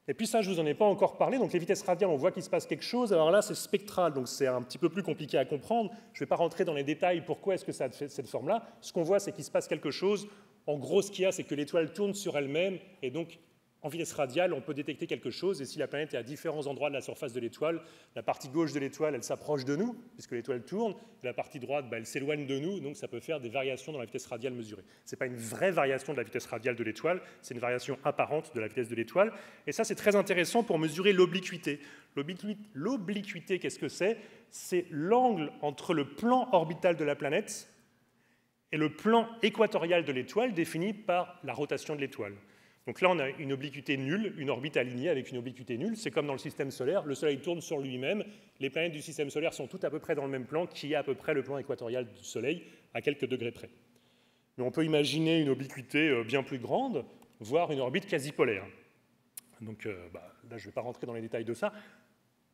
Et puis ça, je ne vous en ai pas encore parlé. Donc les vitesses radiales, on voit qu'il se passe quelque chose. Alors là, c'est spectral, donc c'est un petit peu plus compliqué à comprendre. Je ne vais pas rentrer dans les détails pourquoi est-ce que ça a cette forme-là. Ce qu'on voit, c'est qu'il se passe quelque chose. En gros, ce qu'il y a, c'est que l'étoile tourne sur elle-même, et donc en vitesse radiale, on peut détecter quelque chose. Et si la planète est à différents endroits de la surface de l'étoile, la partie gauche de l'étoile, elle s'approche de nous, puisque l'étoile tourne. Et la partie droite, elle s'éloigne de nous, donc ça peut faire des variations dans la vitesse radiale mesurée. Ce n'est pas une vraie variation de la vitesse radiale de l'étoile, c'est une variation apparente de la vitesse de l'étoile. Et ça, c'est très intéressant pour mesurer l'obliquité. L'obliquité, qu'est-ce que c'est? C'est l'angle entre le plan orbital de la planète et le plan équatorial de l'étoile défini par la rotation de l'étoile. Donc là, on a une obliquité nulle, une orbite alignée avec une obliquité nulle. C'est comme dans le système solaire, le Soleil tourne sur lui-même. Les planètes du système solaire sont toutes à peu près dans le même plan, qui est à peu près le plan équatorial du Soleil, à quelques degrés près. Mais on peut imaginer une obliquité bien plus grande, voire une orbite quasi polaire. Donc là, je ne vais pas rentrer dans les détails de ça.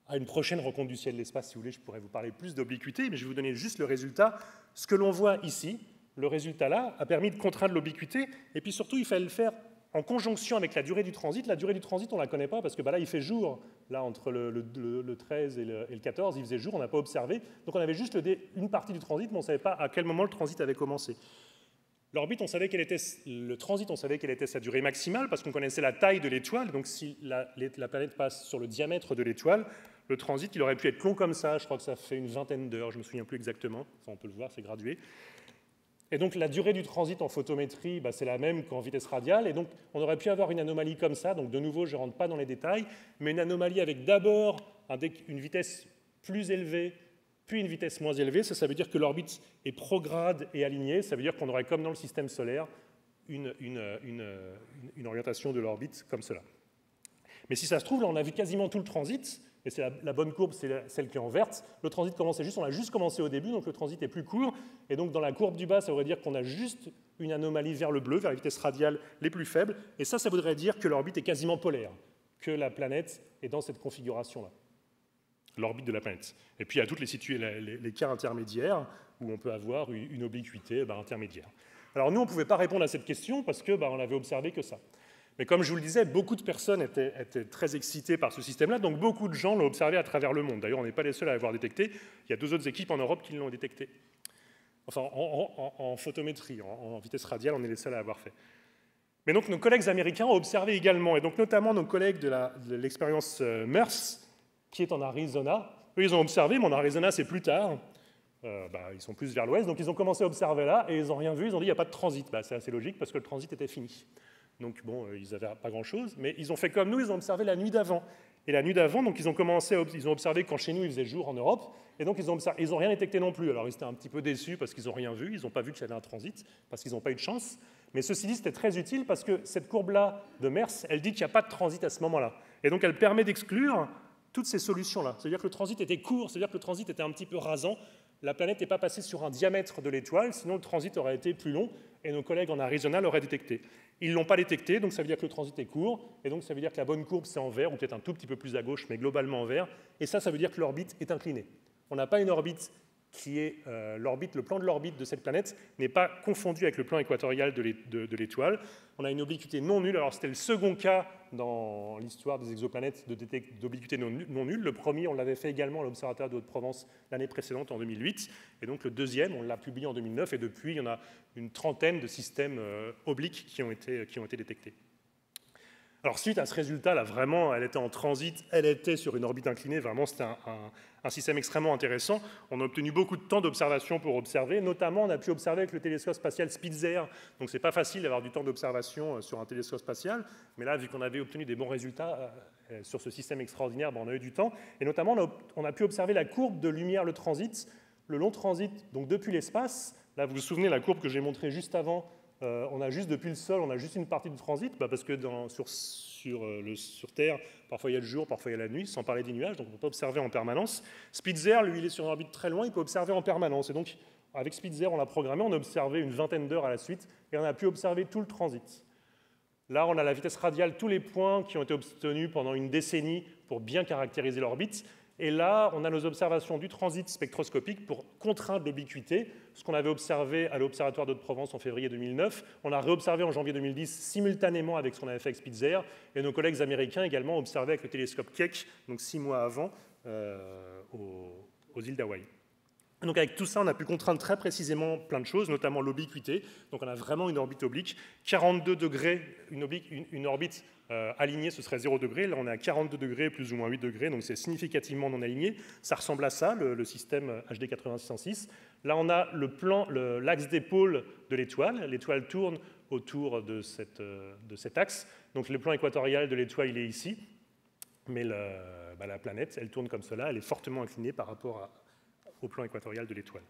À une prochaine rencontre du ciel et de l'espace, si vous voulez, je pourrais vous parler plus d'obliquité, mais je vais vous donner juste le résultat. Ce que l'on voit ici, le résultat là, a permis de contraindre l'obliquité, et puis surtout, il fallait le faire en conjonction avec la durée du transit. La durée du transit, on ne la connaît pas parce que là, il fait jour. Là, entre le 13 et le 14, il faisait jour, on n'a pas observé. Donc on avait juste une partie du transit, mais on ne savait pas à quel moment le transit avait commencé. L'orbite, le transit, on savait quelle était sa durée maximale parce qu'on connaissait la taille de l'étoile. Donc si la planète passe sur le diamètre de l'étoile, le transit, il aurait pu être long comme ça. Je crois que ça fait une vingtaine d'heures, je ne me souviens plus exactement. Enfin, on peut le voir, c'est gradué. Et donc la durée du transit en photométrie, c'est la même qu'en vitesse radiale. Et donc on aurait pu avoir une anomalie comme ça. Donc de nouveau, je ne rentre pas dans les détails, mais une anomalie avec d'abord une vitesse plus élevée, puis une vitesse moins élevée. Ça veut dire que l'orbite est prograde et alignée. Ça veut dire qu'on aurait, comme dans le système solaire, une orientation de l'orbite comme cela. Mais si ça se trouve, là, on a vu quasiment tout le transit. Et c'est la bonne courbe, c'est celle qui est en verte. Le transit commençait juste, on a juste commencé au début, donc le transit est plus court. Et donc dans la courbe du bas, ça voudrait dire qu'on a juste une anomalie vers le bleu, vers les vitesses radiales les plus faibles. Et ça voudrait dire que l'orbite est quasiment polaire, que la planète est dans cette configuration-là, l'orbite de la planète. Et puis il y a toutes les cas intermédiaires où on peut avoir une obliquité intermédiaire. Alors nous, on ne pouvait pas répondre à cette question parce que on n'avait observé que ça. Mais comme je vous le disais, beaucoup de personnes étaient très excitées par ce système-là, donc beaucoup de gens l'ont observé à travers le monde. D'ailleurs, on n'est pas les seuls à l'avoir détecté. Il y a 2 autres équipes en Europe qui l'ont détecté. Enfin, en photométrie, en vitesse radiale, on est les seuls à l'avoir fait. Mais donc, nos collègues américains ont observé également, et donc notamment nos collègues de l'expérience MERS, qui est en Arizona. Eux, ils ont observé, mais en Arizona, c'est plus tard. Ils sont plus vers l'ouest, donc ils ont commencé à observer là, et ils n'ont rien vu. Ils ont dit, il n'y a pas de transit. C'est assez logique, parce que le transit était fini. donc bon, ils n'avaient pas grand-chose, mais ils ont fait comme nous, ils ont observé la nuit d'avant. Et la nuit d'avant, donc ils ont observé quand chez nous il faisait jour en Europe, et donc ils n'ont rien détecté non plus. Alors ils étaient un petit peu déçus parce qu'ils n'ont rien vu, ils n'ont pas vu qu'il y avait un transit, parce qu'ils n'ont pas eu de chance. Mais ceci dit, c'était très utile parce que cette courbe-là de Merce, elle dit qu'il n'y a pas de transit à ce moment-là. Et donc elle permet d'exclure toutes ces solutions-là. C'est-à-dire que le transit était court, c'est-à-dire que le transit était un petit peu rasant. La planète n'est pas passée sur un diamètre de l'étoile, sinon le transit aurait été plus long et nos collègues en Arizona l'auraient détecté. Ils ne l'ont pas détecté, donc ça veut dire que le transit est court, et donc ça veut dire que la bonne courbe c'est en vert, ou peut-être un tout petit peu plus à gauche, mais globalement en vert, et ça veut dire que l'orbite est inclinée. On n'a pas une orbite qui est l'orbite, le plan de l'orbite de cette planète n'est pas confondu avec le plan équatorial de l'étoile. On a une obliquité non nulle. Alors c'était le second cas dans l'histoire des exoplanètes d'obliquité non nulle. Le premier, on l'avait fait également à l'Observatoire de Haute-Provence l'année précédente, en 2008. Et donc le deuxième, on l'a publié en 2009. Et depuis, il y en a une trentaine de systèmes obliques qui ont été détectés. Alors suite à ce résultat, là vraiment, elle était en transit, elle était sur une orbite inclinée, vraiment c'était un système extrêmement intéressant. On a obtenu beaucoup de temps d'observation pour observer, notamment on a pu observer avec le télescope spatial Spitzer, donc c'est pas facile d'avoir du temps d'observation sur un télescope spatial, mais là vu qu'on avait obtenu des bons résultats sur ce système extraordinaire, on a eu du temps, et notamment on a pu observer la courbe de lumière, le transit, le long transit, donc depuis l'espace. Là vous vous souvenez la courbe que j'ai montrée juste avant. On a juste depuis le sol, on a juste une partie du transit, parce que sur Terre, parfois il y a le jour, parfois il y a la nuit, sans parler des nuages, donc on ne peut pas observer en permanence. Spitzer, lui, il est sur une orbite très loin, il peut observer en permanence. Et donc, avec Spitzer, on l'a programmé, on a observé une vingtaine d'heures à la suite, et on a pu observer tout le transit. Là, on a la vitesse radiale, tous les points qui ont été obtenus pendant une décennie pour bien caractériser l'orbite. Et là, on a nos observations du transit spectroscopique pour contraindre l'obliquité, ce qu'on avait observé à l'Observatoire de Haute-Provence en février 2009. On a réobservé en janvier 2010 simultanément avec ce qu'on avait fait avec Spitzer. Et nos collègues américains également observaient avec le télescope Keck, donc 6 mois avant, aux îles d'Hawaï. Donc avec tout ça, on a pu contraindre très précisément plein de choses, notamment l'obliquité. Donc on a vraiment une orbite oblique. 42 degrés, une orbite alignée, ce serait 0 degré. Là, on est à 42 degrés, plus ou moins 8 degrés, donc c'est significativement non aligné. Ça ressemble à ça, le système HD 8606. Là, on a l'axe d'épaule de l'étoile. L'étoile tourne autour de cet axe. Donc le plan équatorial de l'étoile, il est ici. Mais la planète, elle tourne comme cela. Elle est fortement inclinée par rapport au plan équatorial de l'étoile.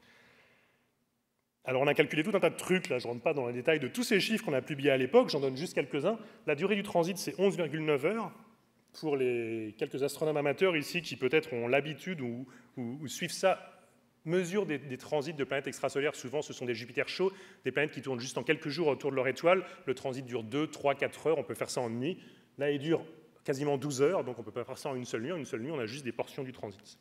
Alors on a calculé tout un tas de trucs, là je ne rentre pas dans les détails de tous ces chiffres qu'on a publiés à l'époque, j'en donne juste quelques-uns. La durée du transit c'est 11,9 heures. Pour les quelques astronomes amateurs ici qui peut-être ont l'habitude ou suivent ça, mesurent des transits de planètes extrasolaires, souvent ce sont des Jupiters chauds, des planètes qui tournent juste en quelques jours autour de leur étoile, le transit dure 2, 3, 4 heures, on peut faire ça en une nuit. Là il dure quasiment 12 heures, donc on ne peut pas faire ça en une seule nuit, on a juste des portions du transit.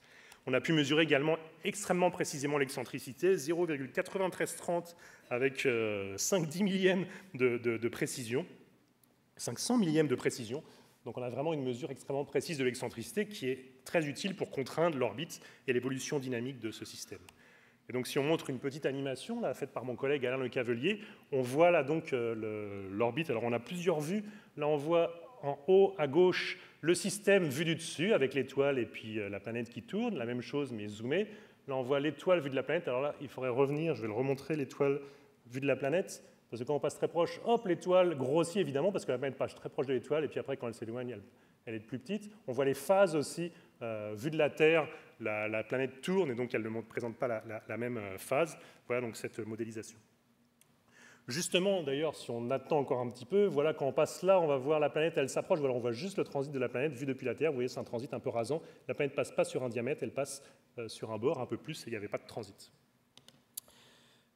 On a pu mesurer également extrêmement précisément l'excentricité, 0,9330 avec 5/10 millièmes de précision, 500 millièmes de précision. Donc on a vraiment une mesure extrêmement précise de l'excentricité qui est très utile pour contraindre l'orbite et l'évolution dynamique de ce système. Et donc si on montre une petite animation là, faite par mon collègue Alain Le Cavelier, on voit là donc l'orbite. Alors on a plusieurs vues. Là on voit en haut à gauche le système vu du dessus avec l'étoile et puis la planète qui tourne, la même chose mais zoomée. Là on voit l'étoile vue de la planète. Alors là il faudrait revenir, je vais le remontrer, l'étoile vue de la planète, parce que quand on passe très proche, hop, l'étoile grossit évidemment parce que la planète passe très proche de l'étoile et puis après quand elle s'éloigne, elle est plus petite. On voit les phases aussi, vue de la Terre, la planète tourne et donc elle ne présente pas la même phase. Voilà donc cette modélisation. Justement, d'ailleurs, si on attend encore un petit peu, voilà, quand on passe là, on va voir la planète, elle s'approche, voilà, on voit juste le transit de la planète vu depuis la Terre. Vous voyez, c'est un transit un peu rasant. La planète ne passe pas sur un diamètre, elle passe sur un bord un peu plus et il n'y avait pas de transit.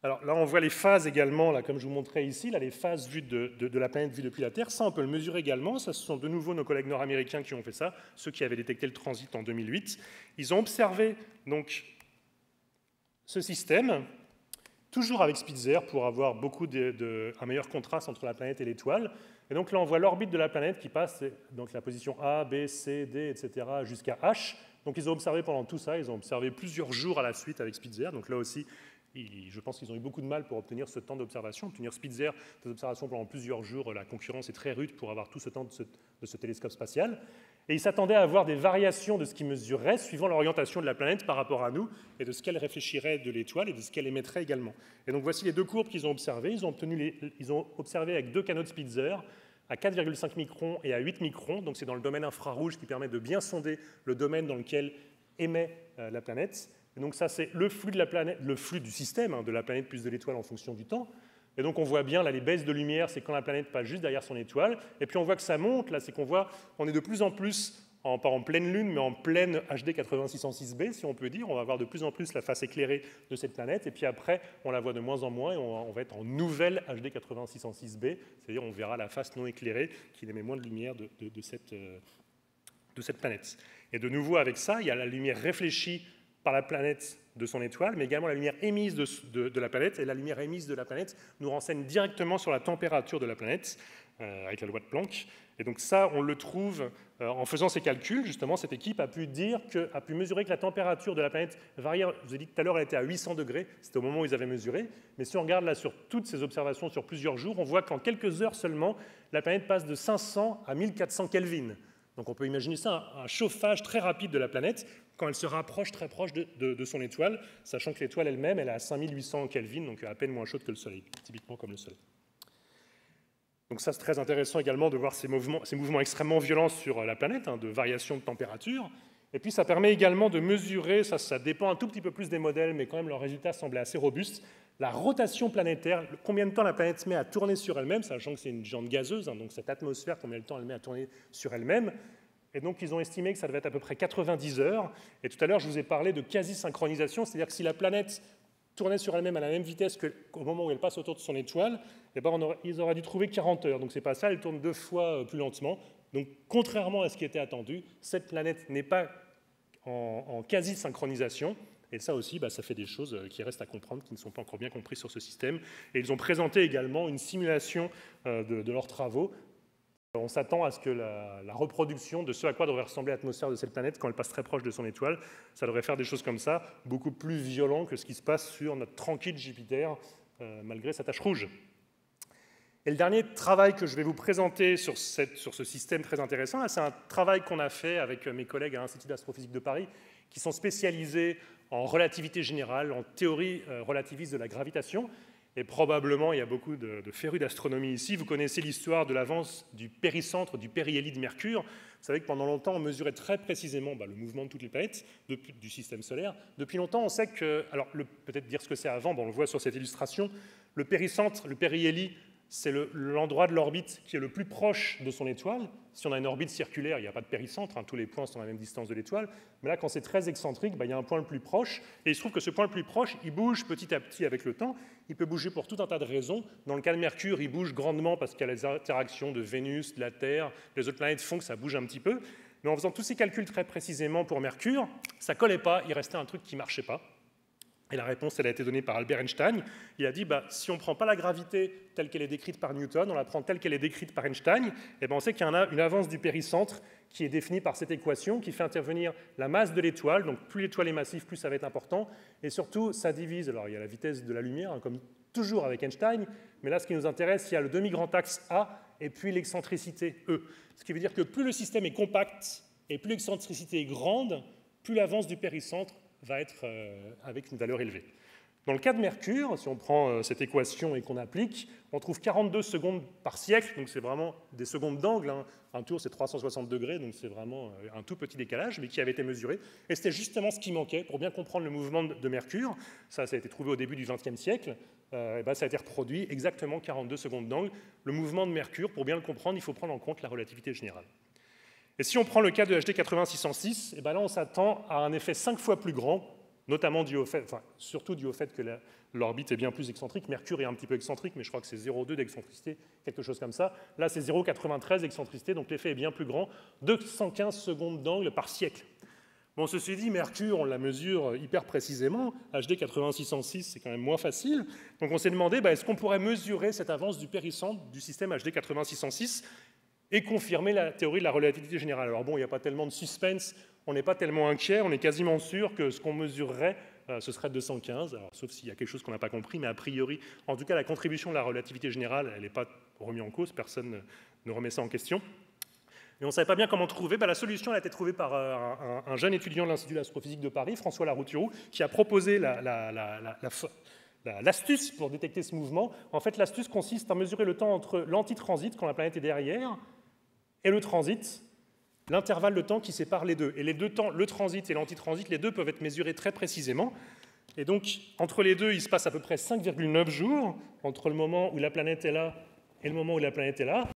Alors là, on voit les phases également, là, comme je vous montrais ici, là, les phases vues de la planète vue depuis la Terre. Ça, on peut le mesurer également. Ça, ce sont de nouveau nos collègues nord-américains qui ont fait ça, ceux qui avaient détecté le transit en 2008. Ils ont observé donc ce système, toujours avec Spitzer pour avoir un meilleur contraste entre la planète et l'étoile. Et donc là, on voit l'orbite de la planète qui passe, donc la position A, B, C, D, etc., jusqu'à H. Donc ils ont observé pendant tout ça, ils ont observé plusieurs jours à la suite avec Spitzer. Donc là aussi, je pense qu'ils ont eu beaucoup de mal pour obtenir ce temps d'observation. Obtenir Spitzer, des observations pendant plusieurs jours, la concurrence est très rude pour avoir tout ce temps de ce télescope spatial. Et ils s'attendaient à avoir des variations de ce qu'ils mesuraient suivant l'orientation de la planète par rapport à nous et de ce qu'elle réfléchirait de l'étoile et de ce qu'elle émettrait également. Et donc voici les deux courbes qu'ils ont observées. Ils ont observé avec deux canaux de Spitzer à 4,5 microns et à 8 microns. Donc c'est dans le domaine infrarouge qui permet de bien sonder le domaine dans lequel émet la planète. Et donc ça, c'est le flux de la planète, le flux du système, de la planète plus de l'étoile en fonction du temps. Et donc on voit bien, là, les baisses de lumière, c'est quand la planète passe juste derrière son étoile. Et puis on voit que ça monte, là, c'est qu'on voit, on est de plus en plus, pas en pleine lune, mais en pleine HD 8606b, si on peut dire. On va voir de plus en plus la face éclairée de cette planète. Et puis après, on la voit de moins en moins et on va être en nouvelle HD 8606b, c'est-à-dire on verra la face non éclairée qui émet moins de lumière de cette planète. Et de nouveau, avec ça, il y a la lumière réfléchie par la planète de son étoile, mais également la lumière émise de la planète. Et la lumière émise de la planète nous renseigne directement sur la température de la planète, avec la loi de Planck. Et donc ça, on le trouve en faisant ces calculs. Justement, cette équipe a pu mesurer que la température de la planète variait. Je vous ai dit tout à l'heure, elle était à 800 degrés. C'était au moment où ils avaient mesuré. Mais si on regarde là sur toutes ces observations sur plusieurs jours, on voit qu'en quelques heures seulement, la planète passe de 500 à 1400 Kelvin. Donc on peut imaginer ça, un chauffage très rapide de la planète quand elle se rapproche très proche de son étoile, sachant que l'étoile elle-même, elle est à 5800 Kelvin, donc à peine moins chaude que le Soleil, typiquement comme le Soleil. Donc ça, c'est très intéressant également de voir ces mouvements extrêmement violents sur la planète, de variation de température. Et puis ça permet également de mesurer, ça dépend un tout petit peu plus des modèles, mais quand même leurs résultats semblaient assez robustes, la rotation planétaire, combien de temps la planète met à tourner sur elle-même, sachant que c'est une géante gazeuse, donc cette atmosphère, combien de temps elle met à tourner sur elle-même. Et donc ils ont estimé que ça devait être à peu près 90 heures. Et tout à l'heure, je vous ai parlé de quasi-synchronisation, c'est-à-dire que si la planète tournait sur elle-même à la même vitesse qu'au moment où elle passe autour de son étoile, eh ben ils auraient dû trouver 40 heures. Donc c'est pas ça, elle tourne 2 fois plus lentement. Donc contrairement à ce qui était attendu, cette planète n'est pas en quasi-synchronisation. Et ça aussi, ça fait des choses qui restent à comprendre, qui ne sont pas encore bien comprises sur ce système. Et ils ont présenté également une simulation de leurs travaux. On s'attend à ce que la reproduction de ce à quoi devrait ressembler l'atmosphère de cette planète quand elle passe très proche de son étoile, ça devrait faire des choses comme ça, beaucoup plus violent que ce qui se passe sur notre tranquille Jupiter, malgré sa tache rouge. Et le dernier travail que je vais vous présenter sur ce système très intéressant, c'est un travail qu'on a fait avec mes collègues à l'Institut d'astrophysique de Paris, qui sont spécialisés en relativité générale, en théorie relativiste de la gravitation. Et probablement, il y a beaucoup de férus d'astronomie ici. Vous connaissez l'histoire de l'avance du péricentre, du périhélie de Mercure. Vous savez que pendant longtemps, on mesurait très précisément le mouvement de toutes les planètes du système solaire. Depuis longtemps, on sait que... Alors, peut-être dire ce que c'est avant, on le voit sur cette illustration. Le péricentre, le périhélie, c'est l'endroit de l'orbite qui est le plus proche de son étoile. Si on a une orbite circulaire, il n'y a pas de péricentre, tous les points sont à la même distance de l'étoile. Mais là, quand c'est très excentrique, il y a un point le plus proche. Et il se trouve que ce point le plus proche, il bouge petit à petit avec le temps. Il peut bouger pour tout un tas de raisons. Dans le cas de Mercure, il bouge grandement parce qu'il y a les interactions de Vénus, de la Terre. Les autres planètes font que ça bouge un petit peu. Mais en faisant tous ces calculs très précisément pour Mercure, ça ne collait pas, il restait un truc qui ne marchait pas. Et la réponse, elle a été donnée par Albert Einstein. Il a dit, si on ne prend pas la gravité telle qu'elle est décrite par Newton, on la prend telle qu'elle est décrite par Einstein, et on sait qu'il y a une avance du péricentre qui est définie par cette équation qui fait intervenir la masse de l'étoile. Donc plus l'étoile est massive, plus ça va être important. Et surtout, ça divise. Alors il y a la vitesse de la lumière, comme toujours avec Einstein, mais là, ce qui nous intéresse, il y a le demi-grand axe A et puis l'excentricité E. Ce qui veut dire que plus le système est compact et plus l'excentricité est grande, plus l'avance du péricentre va être avec une valeur élevée. Dans le cas de Mercure, si on prend cette équation et qu'on applique, on trouve 42 secondes par siècle, donc c'est vraiment des secondes d'angle. Un tour, c'est 360 degrés, donc c'est vraiment un tout petit décalage, mais qui avait été mesuré. Et c'était justement ce qui manquait pour bien comprendre le mouvement de Mercure. Ça a été trouvé au début du XXe siècle. Ça a été reproduit exactement 42 secondes d'angle. Le mouvement de Mercure, pour bien le comprendre, il faut prendre en compte la relativité générale. Et si on prend le cas de HD 8606, là on s'attend à un effet 5 fois plus grand, notamment surtout dû au fait que l'orbite est bien plus excentrique. Mercure est un petit peu excentrique, mais je crois que c'est 0,2 d'excentricité, quelque chose comme ça. Là, c'est 0,93 d'excentricité, donc l'effet est bien plus grand, 215 secondes d'angle par siècle. Bon, ceci dit, Mercure, on la mesure hyper précisément. HD 8606, c'est quand même moins facile. Donc on s'est demandé, est-ce qu'on pourrait mesurer cette avance du péricentre du système HD 8606 et confirmer la théorie de la relativité générale. Alors bon, il n'y a pas tellement de suspense, on n'est pas tellement inquiet, on est quasiment sûr que ce qu'on mesurerait, ce serait 215, alors, sauf s'il y a quelque chose qu'on n'a pas compris, mais a priori, en tout cas, la contribution de la relativité générale, elle n'est pas remise en cause, personne ne remet ça en question. Et on ne savait pas bien comment trouver. La solution elle a été trouvée par un jeune étudiant de l'Institut d'astrophysique de Paris, François Larouturou, qui a proposé l'astuce pour détecter ce mouvement. En fait, l'astuce consiste à mesurer le temps entre l'antitransit, quand la planète est derrière, et le transit, l'intervalle de temps qui sépare les deux. Et les deux temps, le transit et l'antitransit, les deux peuvent être mesurés très précisément. Et donc, entre les deux, il se passe à peu près 5,9 jours, entre le moment où la planète est là et le moment où la planète est là.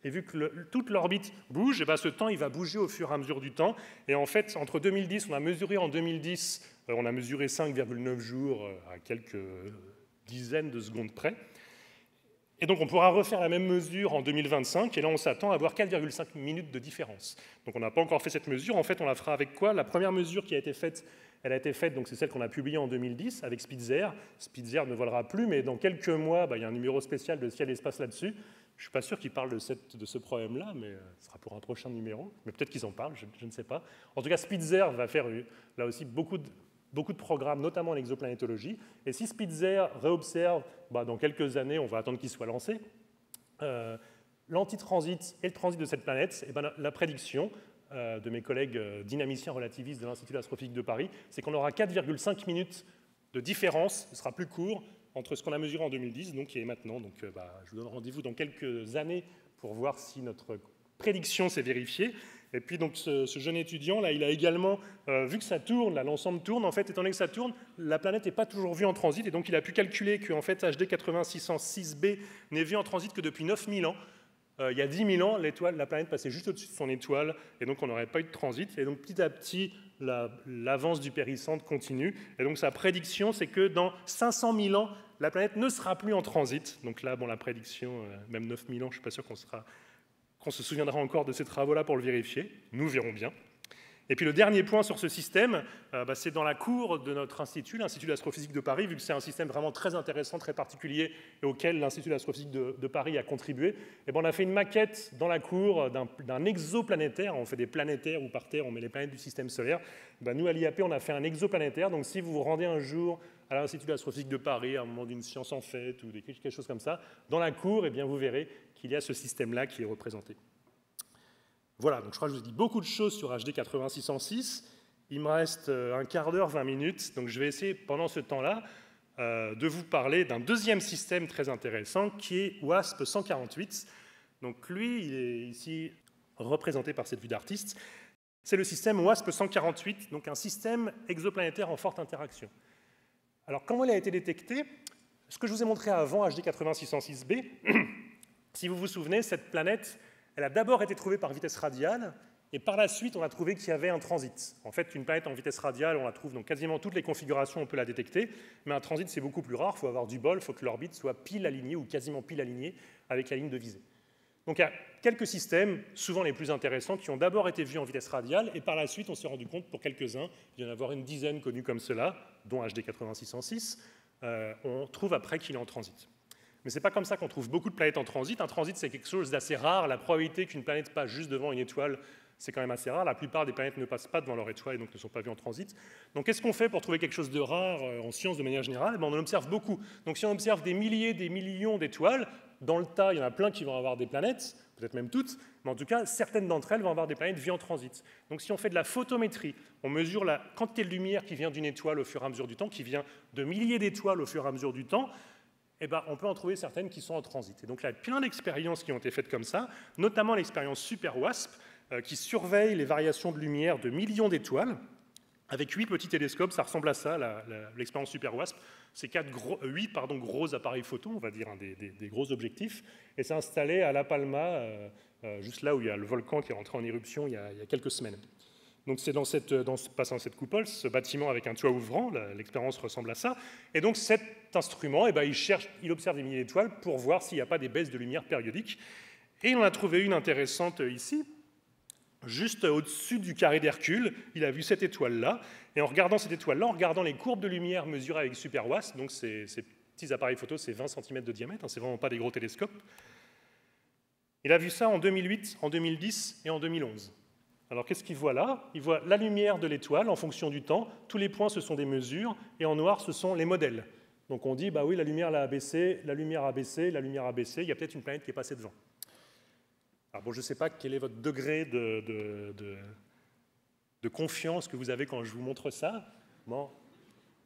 Et vu que toute l'orbite bouge, et bien ce temps il va bouger au fur et à mesure du temps. Et en fait, entre 2010, on a mesuré en 2010, on a mesuré 5,9 jours à quelques dizaines de secondes près. Et donc on pourra refaire la même mesure en 2025, et là on s'attend à avoir 4,5 minutes de différence. Donc on n'a pas encore fait cette mesure, en fait on la fera avec quoi? La première mesure qui a été faite, elle a été faite, donc c'est celle qu'on a publiée en 2010 avec Spitzer. Spitzer ne volera plus, mais dans quelques mois, il y a un numéro spécial de Ciel et Espace là-dessus. Je ne suis pas sûr qu'ils parlent de ce problème-là, mais ce sera pour un prochain numéro. Mais peut-être qu'ils en parlent, je ne sais pas. En tout cas, Spitzer va faire là aussi beaucoup de programmes, notamment en exoplanétologie. Et si Spitzer réobserve, dans quelques années, on va attendre qu'il soit lancé, l'antitransit et le transit de cette planète, et la prédiction de mes collègues dynamiciens relativistes de l'Institut d'astrophysique de Paris, c'est qu'on aura 4,5 minutes de différence, ce sera plus court, entre ce qu'on a mesuré en 2010 donc, et maintenant. Donc, je vous donne rendez-vous dans quelques années pour voir si notre prédiction s'est vérifiée. Et puis, donc, ce jeune étudiant, là, il a également, vu que ça tourne, l'ensemble tourne, en fait, étant donné que ça tourne, la planète n'est pas toujours vue en transit, et donc il a pu calculer qu'en fait, HD 80606b n'est vue en transit que depuis 9000 ans. Il y a 10 000 ans, la planète passait juste au-dessus de son étoile, et donc on n'aurait pas eu de transit. Et donc, petit à petit, l'avance du péricentre continue. Et donc, sa prédiction, c'est que dans 500 000 ans, la planète ne sera plus en transit. Donc là, la prédiction, même 9 000 ans, je ne suis pas sûr qu'on se souviendra encore de ces travaux-là pour le vérifier. Nous verrons bien. Et puis le dernier point sur ce système, c'est dans la cour de notre institut, l'Institut d'astrophysique de Paris, vu que c'est un système vraiment très intéressant, très particulier, et auquel l'Institut d'astrophysique de Paris a contribué. Et on a fait une maquette dans la cour d'un exoplanétaire. On fait des planétaires où par terre on met les planètes du système solaire. Nous, à l'IAP, on a fait un exoplanétaire. Donc si vous vous rendez un jour à l'Institut d'astrophysique de Paris, à un moment d'une science en fête ou quelque chose comme ça, dans la cour, vous verrez qu'il y a ce système-là qui est représenté. Voilà, donc je crois que je vous ai dit beaucoup de choses sur HD 80606. Il me reste un quart d'heure, 20 minutes, donc je vais essayer pendant ce temps-là de vous parler d'un deuxième système très intéressant qui est WASP 148. Donc lui, il est ici représenté par cette vue d'artiste. C'est le système WASP 148, donc un système exoplanétaire en forte interaction. Alors comment il a été détecté? Ce que je vous ai montré avant, HD 80606b, si vous vous souvenez, cette planète, elle a d'abord été trouvée par vitesse radiale, et par la suite, on a trouvé qu'il y avait un transit. En fait, une planète en vitesse radiale, on la trouve dans quasiment toutes les configurations, on peut la détecter, mais un transit, c'est beaucoup plus rare, il faut avoir du bol, il faut que l'orbite soit pile alignée ou quasiment pile alignée avec la ligne de visée. Donc il y a quelques systèmes, souvent les plus intéressants, qui ont d'abord été vus en vitesse radiale, et par la suite, on s'est rendu compte, pour quelques-uns, il y en a avoir une dizaine connus comme cela, dont HD 80606, on trouve après qu'il est en transit. Mais ce n'est pas comme ça qu'on trouve beaucoup de planètes en transit. Un transit, c'est quelque chose d'assez rare. La probabilité qu'une planète passe juste devant une étoile, c'est quand même assez rare. La plupart des planètes ne passent pas devant leur étoile et donc ne sont pas vues en transit. Donc qu'est-ce qu'on fait pour trouver quelque chose de rare en science de manière générale? On en observe beaucoup. Donc si on observe des milliers, des millions d'étoiles, dans le tas, il y en a plein qui vont avoir des planètes, peut-être même toutes, mais en tout cas, certaines d'entre elles vont avoir des planètes vues en transit. Donc si on fait de la photométrie, on mesure la quantité de lumière qui vient d'une étoile au fur et à mesure du temps, qui vient de milliers d'étoiles au fur et à mesure du temps, on peut en trouver certaines qui sont en transit. Et donc, il y a plein d'expériences qui ont été faites comme ça, notamment l'expérience Super WASP, qui surveille les variations de lumière de millions d'étoiles, avec 8 petits télescopes. Ça ressemble à ça, l'expérience Super WASP. C'est 8 gros appareils photo, on va dire, des gros objectifs. Et c'est installé à La Palma, juste là où il y a le volcan qui est rentré en éruption il y a quelques semaines. Donc c'est passant cette coupole, ce bâtiment avec un toit ouvrant, l'expérience ressemble à ça. Et donc cet instrument, il observe des milliers d'étoiles pour voir s'il n'y a pas des baisses de lumière périodiques. Et il en a trouvé une intéressante ici, juste au-dessus du carré d'Hercule. Il a vu cette étoile-là. Et en regardant cette étoile-là, en regardant les courbes de lumière mesurées avec Super WASP, donc ces petits appareils photo, c'est 20 cm de diamètre, c'est vraiment pas des gros télescopes. Il a vu ça en 2008, en 2010 et en 2011. Alors qu'est-ce qu'il voit là? Il voit la lumière de l'étoile en fonction du temps. Tous les points, ce sont des mesures, et en noir, ce sont les modèles. Donc on dit, oui, la lumière a baissé, la lumière a baissé, la lumière a baissé, il y a peut-être une planète qui est passée devant. Alors je ne sais pas quel est votre degré de confiance que vous avez quand je vous montre ça.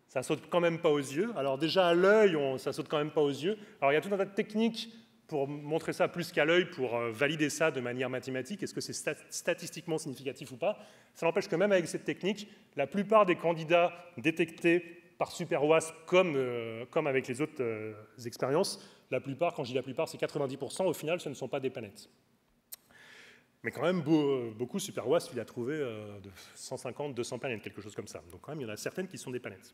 ça saute quand même pas aux yeux. Alors déjà, à l'œil, ça saute quand même pas aux yeux. Alors il y a tout un tas de techniques pour montrer ça plus qu'à l'œil, pour valider ça de manière mathématique. Est-ce que c'est statistiquement significatif ou pas? Ça n'empêche que même avec cette technique, la plupart des candidats détectés par SuperWASP, comme avec les autres expériences, la plupart, quand je dis la plupart, c'est 90%, au final, ce ne sont pas des planètes. Mais quand même, beaucoup SuperWASP, il a trouvé 150, 200 planètes, quelque chose comme ça. Donc quand même, il y en a certaines qui sont des planètes.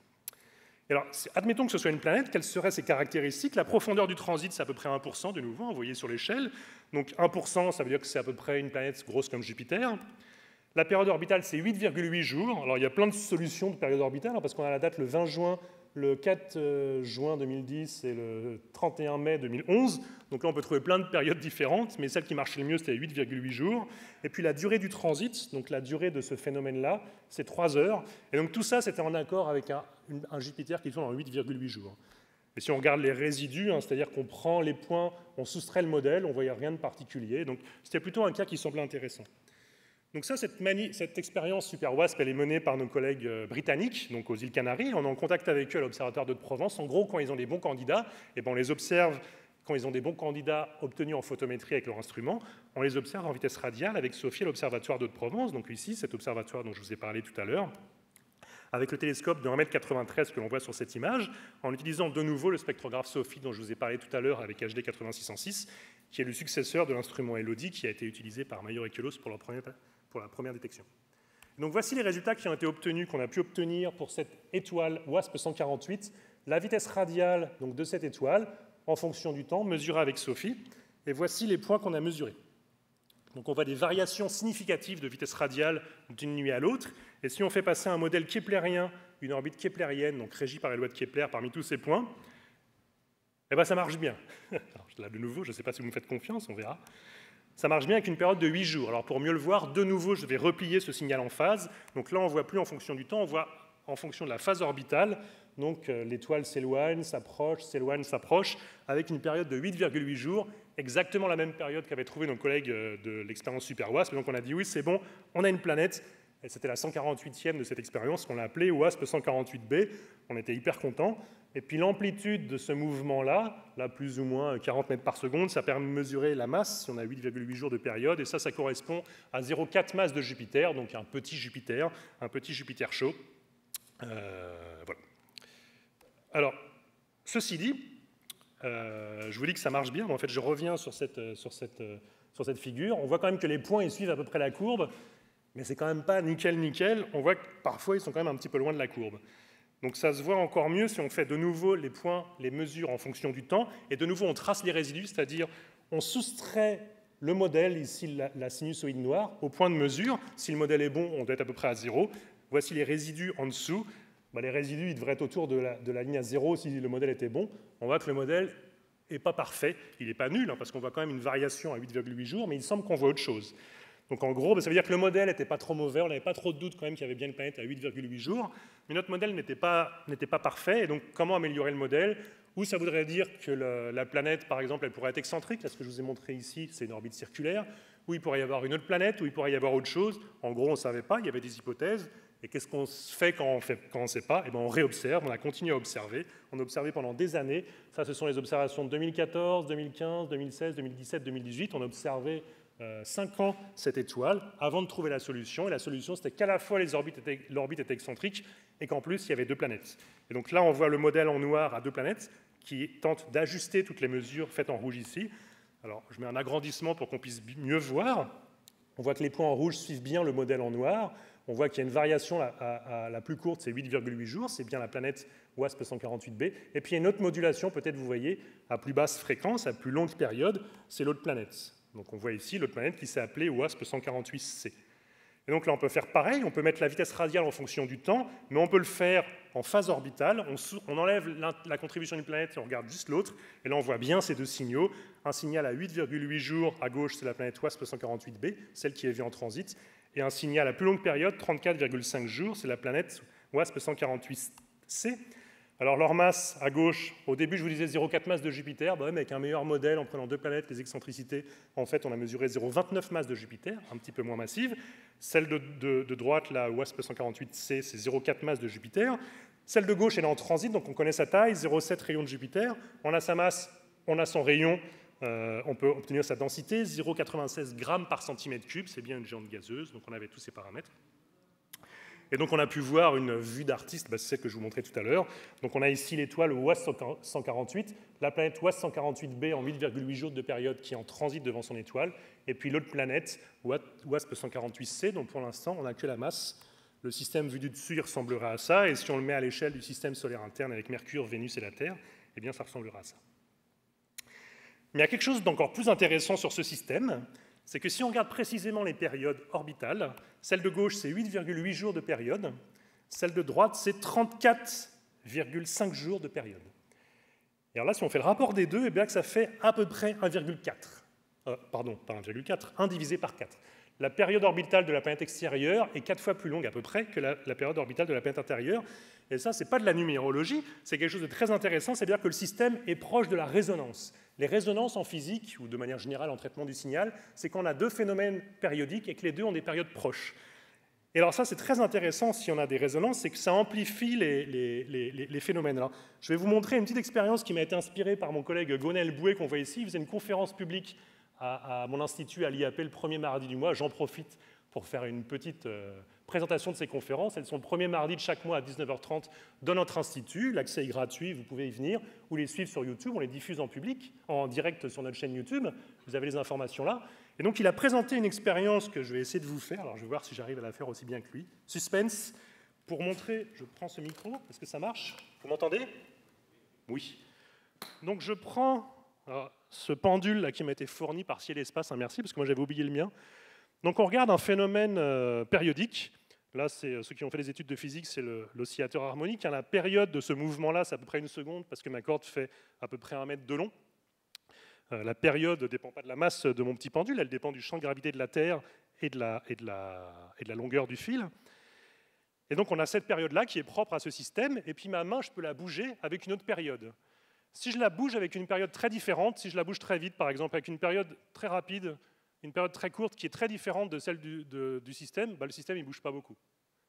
Et alors, admettons que ce soit une planète, quelles seraient ses caractéristiques? La profondeur du transit, c'est à peu près 1%, de nouveau, vous voyez sur l'échelle. Donc 1%, ça veut dire que c'est à peu près une planète grosse comme Jupiter. La période orbitale, c'est 8,8 jours. Alors il y a plein de solutions de période orbitale, parce qu'on a la date le 20 juin, le 4 juin 2010 et le 31 mai 2011. Donc là, on peut trouver plein de périodes différentes, mais celle qui marchait le mieux, c'était 8,8 jours. Et puis la durée du transit, donc la durée de ce phénomène-là, c'est 3 heures. Et donc tout ça, c'était en accord avec un Jupiter qui tourne en 8,8 jours. Et si on regarde les résidus, c'est-à-dire qu'on prend les points, on soustrait le modèle, on ne voyait rien de particulier. Donc c'était plutôt un cas qui semblait intéressant. Donc ça, cette expérience SuperWASP, elle est menée par nos collègues britanniques, donc aux îles Canaries. On est en contact avec eux à l'Observatoire de Provence. En gros, quand ils ont des bons candidats, on les observe quand ils ont des bons candidats obtenus en photométrie avec leur instrument, on les observe en vitesse radiale avec Sophie à l'Observatoire de Provence. Donc ici, cet observatoire dont je vous ai parlé tout à l'heure, avec le télescope de 1,93 m que l'on voit sur cette image, en utilisant de nouveau le spectrographe Sophie dont je vous ai parlé tout à l'heure avec HD 8606, qui est le successeur de l'instrument Elodie qui a été utilisé par Mayor et Kelos pour la première détection. Donc voici les résultats qui ont été obtenus, qu'on a pu obtenir pour cette étoile WASP 148, la vitesse radiale donc, de cette étoile en fonction du temps, mesurée avec Sophie, et voici les points qu'on a mesurés. Donc on voit des variations significatives de vitesse radiale d'une nuit à l'autre, et si on fait passer un modèle keplérien, une orbite keplérienne, donc régie par les lois de Kepler parmi tous ces points, eh bien ça marche bien. Alors, là de nouveau, je ne sais pas si vous me faites confiance, on verra. Ça marche bien avec une période de 8 jours. Alors pour mieux le voir, de nouveau, je vais replier ce signal en phase. Donc là, on ne voit plus en fonction du temps, on voit en fonction de la phase orbitale. Donc l'étoile s'éloigne, s'approche, avec une période de 8,8 jours, exactement la même période qu'avaient trouvé nos collègues de l'expérience SuperWASP. Donc on a dit oui, c'est bon, on a une planète. Et c'était la 148e de cette expérience qu'on a appelée WASP 148b. On était hyper contents. Et puis l'amplitude de ce mouvement-là, là plus ou moins 40 mètres par seconde, ça permet de mesurer la masse, si on a 8,8 jours de période, et ça correspond à 0,4 masse de Jupiter, donc un petit Jupiter chaud. Voilà. Alors, ceci dit, je vous dis que ça marche bien, mais en fait je reviens sur cette figure. On voit quand même que les points ils suivent à peu près la courbe, mais c'est quand même pas nickel. On voit que parfois ils sont quand même un petit peu loin de la courbe. Donc ça se voit encore mieux si on fait de nouveau les points, les mesures en fonction du temps, et de nouveau on trace les résidus, c'est-à-dire on soustrait le modèle, ici la sinusoïde noire, au point de mesure. Si le modèle est bon, on doit être à peu près à 0. Voici les résidus en dessous. Les résidus ils devraient être autour de la ligne à 0 si le modèle était bon. On voit que le modèle n'est pas parfait, il n'est pas nul, parce qu'on voit quand même une variation à 8,8 jours, mais il semble qu'on voit autre chose. Donc en gros, ça veut dire que le modèle n'était pas trop mauvais, on n'avait pas trop de doute quand même qu'il y avait bien une planète à 8,8 jours, mais notre modèle n'était pas parfait, et donc comment améliorer le modèle? Ou ça voudrait dire que la planète, par exemple, elle pourrait être excentrique, là ce que je vous ai montré ici, c'est une orbite circulaire, ou il pourrait y avoir une autre planète, ou il pourrait y avoir autre chose. En gros, on ne savait pas, il y avait des hypothèses, et qu'est-ce qu'on fait quand on ne sait pas? On réobserve, on a continué à observer, on a observé pendant des années, ça ce sont les observations de 2014, 2015, 2016, 2017, 2018, on a observé 5 ans cette étoile avant de trouver la solution. Et la solution, c'était qu'à la fois l'orbite était excentrique et qu'en plus, il y avait 2 planètes. Et donc là, on voit le modèle en noir à 2 planètes qui tente d'ajuster toutes les mesures faites en rouge ici. Alors, je mets un agrandissement pour qu'on puisse mieux voir. On voit que les points en rouge suivent bien le modèle en noir. On voit qu'il y a une variation la plus courte, c'est 8,8 jours. C'est bien la planète WASP 148b. Et puis, il y a une autre modulation, peut-être vous voyez, à plus basse fréquence, à plus longue période, c'est l'autre planète. Donc on voit ici l'autre planète qui s'est appelée WASP 148c. Et donc là, on peut faire pareil, on peut mettre la vitesse radiale en fonction du temps, mais on peut le faire en phase orbitale. On enlève la contribution d'une planète et on regarde juste l'autre. Et là, on voit bien ces 2 signaux. Un signal à 8,8 jours à gauche, c'est la planète WASP 148b, celle qui est vue en transit. Et un signal à plus longue période, 34,5 jours, c'est la planète WASP 148c. Alors leur masse à gauche, au début je vous disais 0,4 masse de Jupiter, mais avec un meilleur modèle en prenant 2 planètes, les excentricités, en fait on a mesuré 0,29 masse de Jupiter, un petit peu moins massive. Celle de droite, la WASP 148c, c'est 0,4 masse de Jupiter. Celle de gauche, elle est en transit, donc on connaît sa taille, 0,7 rayon de Jupiter. On a sa masse, on a son rayon, on peut obtenir sa densité, 0,96 grammes par centimètre cube, c'est bien une géante gazeuse, donc on avait tous ces paramètres. Et donc on a pu voir une vue d'artiste, c'est celle que je vous montrais tout à l'heure. Donc on a ici l'étoile WASP-148, la planète WASP-148b en 8,8 jours de période qui est en transit devant son étoile, et puis l'autre planète, WASP-148c, donc pour l'instant on n'a que la masse. Le système vu du dessus il ressemblera à ça, et si on le met à l'échelle du système solaire interne avec Mercure, Vénus et la Terre, eh bien ça ressemblera à ça. Mais il y a quelque chose d'encore plus intéressant sur ce système, c'est que si on regarde précisément les périodes orbitales, celle de gauche, c'est 8,8 jours de période, celle de droite, c'est 34,5 jours de période. Et alors là, si on fait le rapport des deux, eh bien que ça fait à peu près 1,4. Pardon, pas 1,4, 1 divisé par 4. La période orbitale de la planète extérieure est 4 fois plus longue à peu près que la période orbitale de la planète intérieure. Et ça, ce n'est pas de la numérologie, c'est quelque chose de très intéressant, c'est-à-dire que le système est proche de la résonance. Les résonances en physique, ou de manière générale en traitement du signal, c'est quand on a deux phénomènes périodiques et que les deux ont des périodes proches. Et alors ça, c'est très intéressant si on a des résonances, c'est que ça amplifie les phénomènes. Alors, je vais vous montrer une petite expérience qui m'a été inspirée par mon collègue Gonel Bouet, qu'on voit ici. Il faisait une conférence publique à mon institut, à l'IAP, le premier mardi du mois. J'en profite pour faire une petite présentation de ces conférences. Elles sont le premier mardi de chaque mois à 19h30 dans notre institut. L'accès est gratuit, vous pouvez y venir ou les suivre sur YouTube. On les diffuse en public, en direct sur notre chaîne YouTube. Vous avez les informations là. Et donc, il a présenté une expérience que je vais essayer de vous faire. Alors, je vais voir si j'arrive à la faire aussi bien que lui. Suspense. Pour montrer, je prends ce micro. Est-ce que ça marche? Vous m'entendez? Oui. Donc, je prends ce pendule là qui m'a été fourni par Ciel Espace. Merci, parce que moi, j'avais oublié le mien. Donc, on regarde un phénomène périodique. Là, c'est ceux qui ont fait les études de physique, c'est l'oscillateur harmonique. La période de ce mouvement-là, c'est à peu près 1 seconde, parce que ma corde fait à peu près 1 mètre de long. La période ne dépend pas de la masse de mon petit pendule, elle dépend du champ de gravité de la Terre et de la longueur du fil. Et donc, on a cette période-là qui est propre à ce système, et puis ma main, je peux la bouger avec une autre période. Si je la bouge avec une période très différente, si je la bouge très vite, par exemple, avec une période très rapide, une période très courte qui est très différente de celle du système, le système ne bouge pas beaucoup.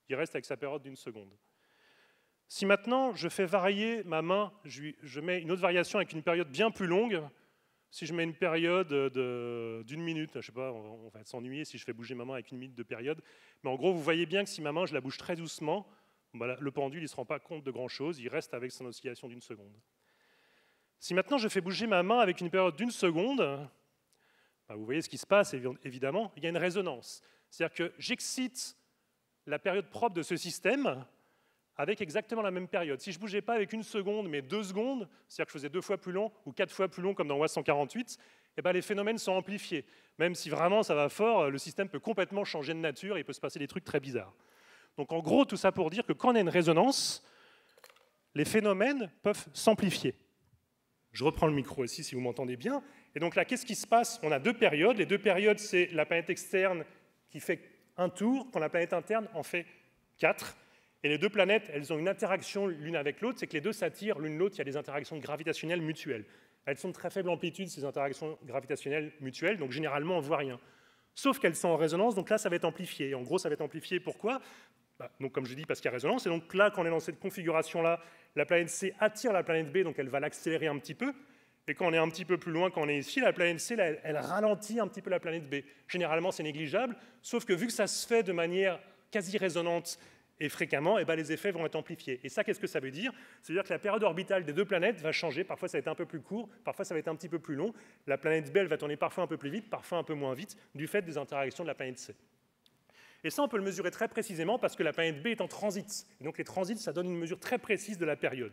Il reste avec sa période d'1 seconde. Si maintenant je fais varier ma main, je mets une autre variation avec une période bien plus longue, si je mets une période d'1 minute, je ne sais pas, on va s'ennuyer si je fais bouger ma main avec 1 minute de période, mais en gros, vous voyez bien que si ma main, je la bouge très doucement, le pendule il ne se rend pas compte de grand-chose, il reste avec son oscillation d'1 seconde. Si maintenant je fais bouger ma main avec une période d'1 seconde, vous voyez ce qui se passe, évidemment, il y a une résonance. C'est-à-dire que j'excite la période propre de ce système avec exactement la même période. Si je ne bougeais pas avec 1 seconde, mais 2 secondes, c'est-à-dire que je faisais 2 fois plus long ou 4 fois plus long comme dans WASP-148, les phénomènes sont amplifiés. Même si vraiment ça va fort, le système peut complètement changer de nature et il peut se passer des trucs très bizarres. Donc en gros, tout ça pour dire que quand on a une résonance, les phénomènes peuvent s'amplifier. Je reprends le micro ici si vous m'entendez bien. Et donc là, qu'est-ce qui se passe? On a 2 périodes. Les 2 périodes, c'est la planète externe qui fait 1 tour, quand la planète interne en fait 4. Et les 2 planètes, elles ont une interaction l'une avec l'autre, c'est que les 2 s'attirent l'une l'autre, il y a des interactions gravitationnelles mutuelles. Elles sont de très faible amplitude, ces interactions gravitationnelles mutuelles, donc généralement on ne voit rien. Sauf qu'elles sont en résonance, donc là ça va être amplifié. Et en gros, ça va être amplifié, pourquoi? Donc comme je dis, parce qu'il y a résonance. Et donc là, quand on est dans cette configuration-là, la planète C attire la planète B, donc elle va l'accélérer un petit peu. Et quand on est un petit peu plus loin, quand on est ici, la planète C, elle ralentit un petit peu la planète B. Généralement, c'est négligeable, sauf que vu que ça se fait de manière quasi résonante et fréquemment, les effets vont être amplifiés. Et ça, qu'est-ce que ça veut dire? C'est-à-dire que la période orbitale des 2 planètes va changer. Parfois, ça va être un peu plus court, parfois, ça va être un petit peu plus long. La planète B, elle va tourner parfois un peu plus vite, parfois un peu moins vite, du fait des interactions de la planète C. Et ça, on peut le mesurer très précisément parce que la planète B est en transit. Et donc, les transits, ça donne une mesure très précise de la période.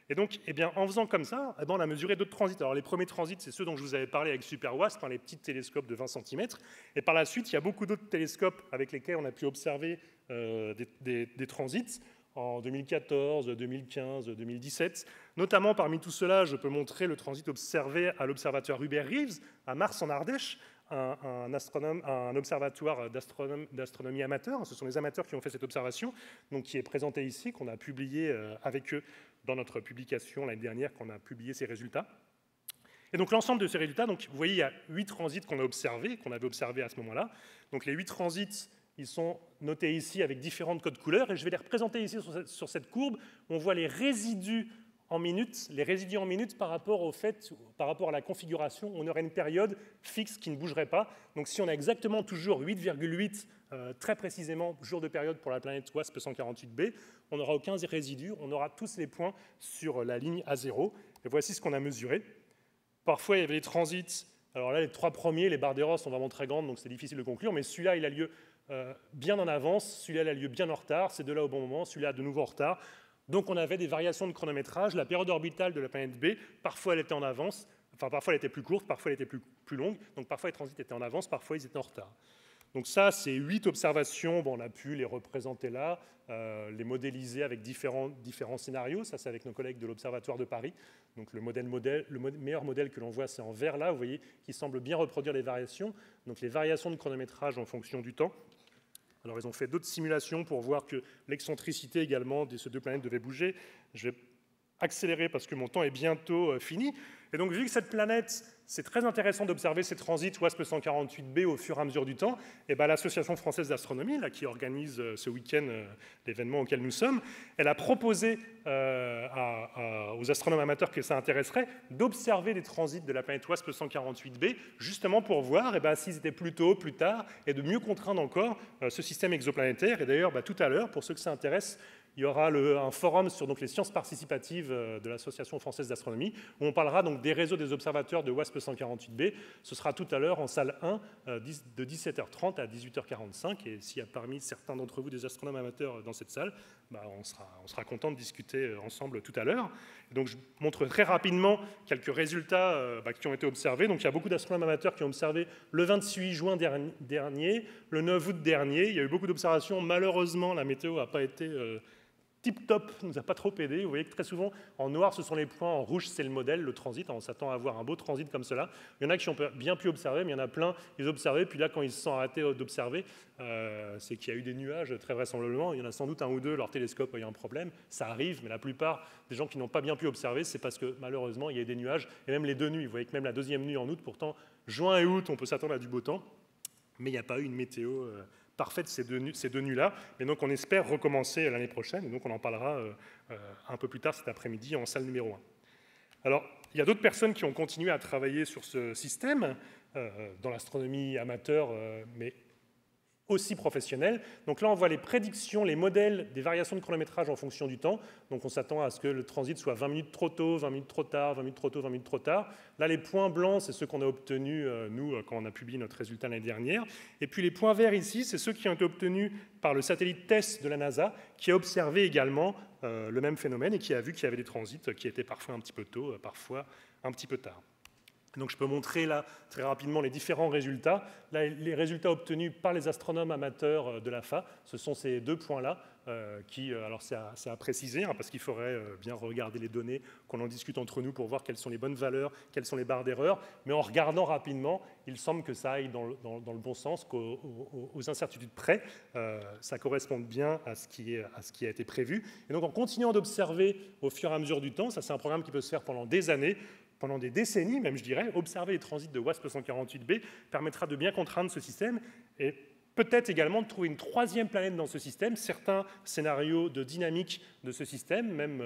Et donc, en faisant comme ça, on a mesuré d'autres transits. Alors, les premiers transits, c'est ceux dont je vous avais parlé avec Super WASP, les petits télescopes de 20 cm. Et par la suite, il y a beaucoup d'autres télescopes avec lesquels on a pu observer des transits en 2014, 2015, 2017. Notamment, parmi tout cela, je peux montrer le transit observé à l'observatoire Hubert-Reeves, à Mars, en Ardèche, un observatoire d'astronomie amateur. Ce sont les amateurs qui ont fait cette observation, donc qui est présenté ici, qu'on a publié avec eux dans notre publication l'année dernière, qu'on a publié ces résultats. Et donc l'ensemble de ces résultats, donc, vous voyez, il y a 8 transits qu'on avait observés à ce moment-là. Donc les 8 transits, Ils sont notés ici avec différentes codes couleurs et je vais les représenter ici sur cette courbe. On voit les résidus en minutes, par rapport à la configuration. On aurait une période fixe qui ne bougerait pas. Donc si on a exactement toujours 8,8 très précisément jour de période pour la planète WASP 148b, on n'aura aucun résidu, on aura tous les points sur la ligne A0. Et voici ce qu'on a mesuré. Parfois, il y avait les transits. Alors là, les 3 premiers, les barres d'erreur sont vraiment très grandes, donc c'est difficile de conclure, mais celui-là, il a lieu bien en avance, celui-là, il a lieu bien en retard, ces deux-là au bon moment, celui-là de nouveau en retard. Donc on avait des variations de chronométrage. La période orbitale de la planète B, parfois elle était en avance, enfin parfois elle était plus courte, parfois elle était plus longue, donc parfois les transits étaient en avance, parfois ils étaient en retard. Donc ça, c'est 8 observations, bon, on a pu les représenter là, les modéliser avec différents scénarios, ça c'est avec nos collègues de l'Observatoire de Paris. Donc le meilleur modèle que l'on voit, c'est en vert là, vous voyez, qui semble bien reproduire les variations, donc les variations de chronométrage en fonction du temps. Alors ils ont fait d'autres simulations pour voir que l'excentricité également de ces deux planètes devait bouger. Je vais accélérer parce que mon temps est bientôt fini. Et donc vu que cette planète, c'est très intéressant d'observer ces transits WASP 148b au fur et à mesure du temps, et ben, l'Association française d'astronomie, qui organise ce week-end l'événement auquel nous sommes, elle a proposé aux astronomes amateurs que ça intéresserait d'observer les transits de la planète WASP 148b, justement pour voir s'ils étaient plus tôt, plus tard, et de mieux contraindre encore ce système exoplanétaire. Et d'ailleurs, tout à l'heure, pour ceux que ça intéresse, il y aura un forum sur les sciences participatives de l'Association française d'astronomie, où on parlera donc des réseaux des observateurs de WASP 148b. Ce sera tout à l'heure en salle 1, de 17h30 à 18h45. Et s'il y a parmi certains d'entre vous des astronomes amateurs dans cette salle, on sera content de discuter ensemble tout à l'heure. Donc je montre très rapidement quelques résultats qui ont été observés. Donc il y a beaucoup d'astronomes amateurs qui ont observé le 28 juin dernier, le 9 août dernier. Il y a eu beaucoup d'observations. Malheureusement, la météo n'a pas été tip-top, ne nous a pas trop aidé. Vous voyez que très souvent, en noir, ce sont les points, en rouge, c'est le modèle, le transit. On s'attend à avoir un beau transit comme cela. Il y en a qui ont bien pu observer, mais il y en a plein, ils observaient, puis là, quand ils se sont arrêtés d'observer, c'est qu'il y a eu des nuages, très vraisemblablement. Il y en a sans doute un ou deux, leur télescope a eu un problème. Ça arrive, mais la plupart des gens qui n'ont pas bien pu observer, c'est parce que, malheureusement, il y a eu des nuages, et même les deux nuits. Vous voyez que même la deuxième nuit en août, pourtant, juin et août, on peut s'attendre à du beau temps, mais il n'y a pas eu une météo parfaite ces deux nuits-là. Et donc, on espère recommencer l'année prochaine. Et donc, on en parlera un peu plus tard cet après-midi en salle numéro 1. Alors, il y a d'autres personnes qui ont continué à travailler sur ce système, dans l'astronomie amateur, mais aussi professionnelle. Donc là, on voit les prédictions, les modèles des variations de chronométrage en fonction du temps. Donc on s'attend à ce que le transit soit 20 minutes trop tôt, 20 minutes trop tard, 20 minutes trop tôt, 20 minutes trop tard. Là, les points blancs, c'est ceux qu'on a obtenus, nous, quand on a publié notre résultat l'année dernière. Et puis les points verts ici, c'est ceux qui ont été obtenus par le satellite TESS de la NASA, qui a observé également le même phénomène et qui a vu qu'il y avait des transits qui étaient parfois un petit peu tôt, parfois un petit peu tard. Donc je peux montrer là très rapidement les différents résultats. Là, les résultats obtenus par les astronomes amateurs de l'AFA, ce sont ces deux points-là qui, alors c'est à préciser, parce qu'il faudrait bien regarder les données, qu'on en discute entre nous pour voir quelles sont les bonnes valeurs, quelles sont les barres d'erreur. Mais en regardant rapidement, il semble que ça aille dans le bon sens, qu'aux incertitudes près, ça corresponde bien à ce qui a été prévu. Et donc en continuant d'observer au fur et à mesure du temps, ça c'est un programme qui peut se faire pendant des années, pendant des décennies même, je dirais, observer les transits de WASP 148b permettra de bien contraindre ce système et peut-être également de trouver une troisième planète dans ce système. Certains scénarios de dynamique de ce système, même,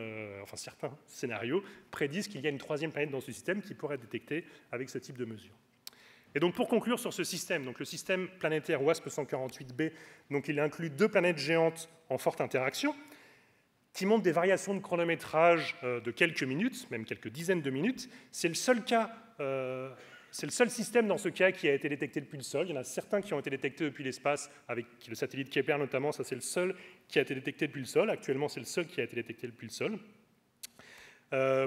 certains scénarios prédisent qu'il y a une troisième planète dans ce système qui pourrait être détectée avec ce type de mesure. Et donc pour conclure sur ce système, donc le système planétaire WASP 148b, donc il inclut deux planètes géantes en forte interaction, qui montre des variations de chronométrage de quelques minutes, même quelques dizaines de minutes. C'est le seul cas, c'est le seul système dans ce cas qui a été détecté depuis le sol. Il y en a certains qui ont été détectés depuis l'espace, avec le satellite Kepler notamment. Ça, c'est le seul qui a été détecté depuis le sol. Actuellement, c'est le seul qui a été détecté depuis le sol.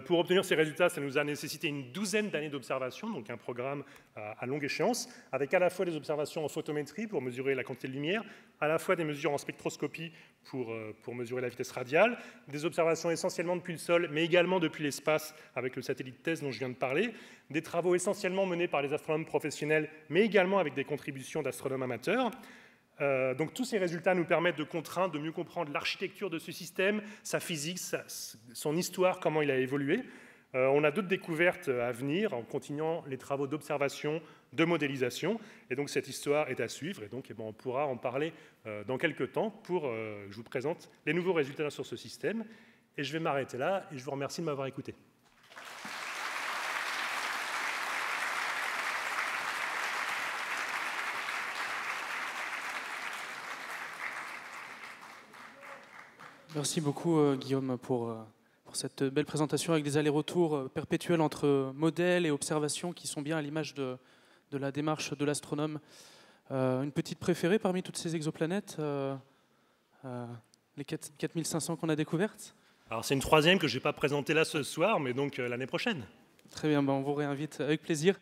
Pour obtenir ces résultats, ça nous a nécessité une douzaine d'années d'observation, donc un programme à longue échéance, avec à la fois des observations en photométrie pour mesurer la quantité de lumière, à la fois des mesures en spectroscopie pour mesurer la vitesse radiale, des observations essentiellement depuis le sol, mais également depuis l'espace avec le satellite TESS dont je viens de parler, des travaux essentiellement menés par les astronomes professionnels, mais également avec des contributions d'astronomes amateurs. Donc tous ces résultats nous permettent de contraindre, de mieux comprendre l'architecture de ce système, sa physique, son histoire, comment il a évolué. On a d'autres découvertes à venir en continuant les travaux d'observation de modélisation. Et donc cette histoire est à suivre, et donc on pourra en parler dans quelques temps pour que je vous présente les nouveaux résultats sur ce système. Et je vais m'arrêter là, et je vous remercie de m'avoir écouté. Merci beaucoup, Guillaume, pour cette belle présentation avec des allers-retours perpétuels entre modèles et observations qui sont bien à l'image de la démarche de l'astronome. Une petite préférée parmi toutes ces exoplanètes, les 4500 qu'on a découvertes? Alors c'est une troisième que je n'ai pas présentée là ce soir, mais donc l'année prochaine. Très bien, on vous réinvite avec plaisir.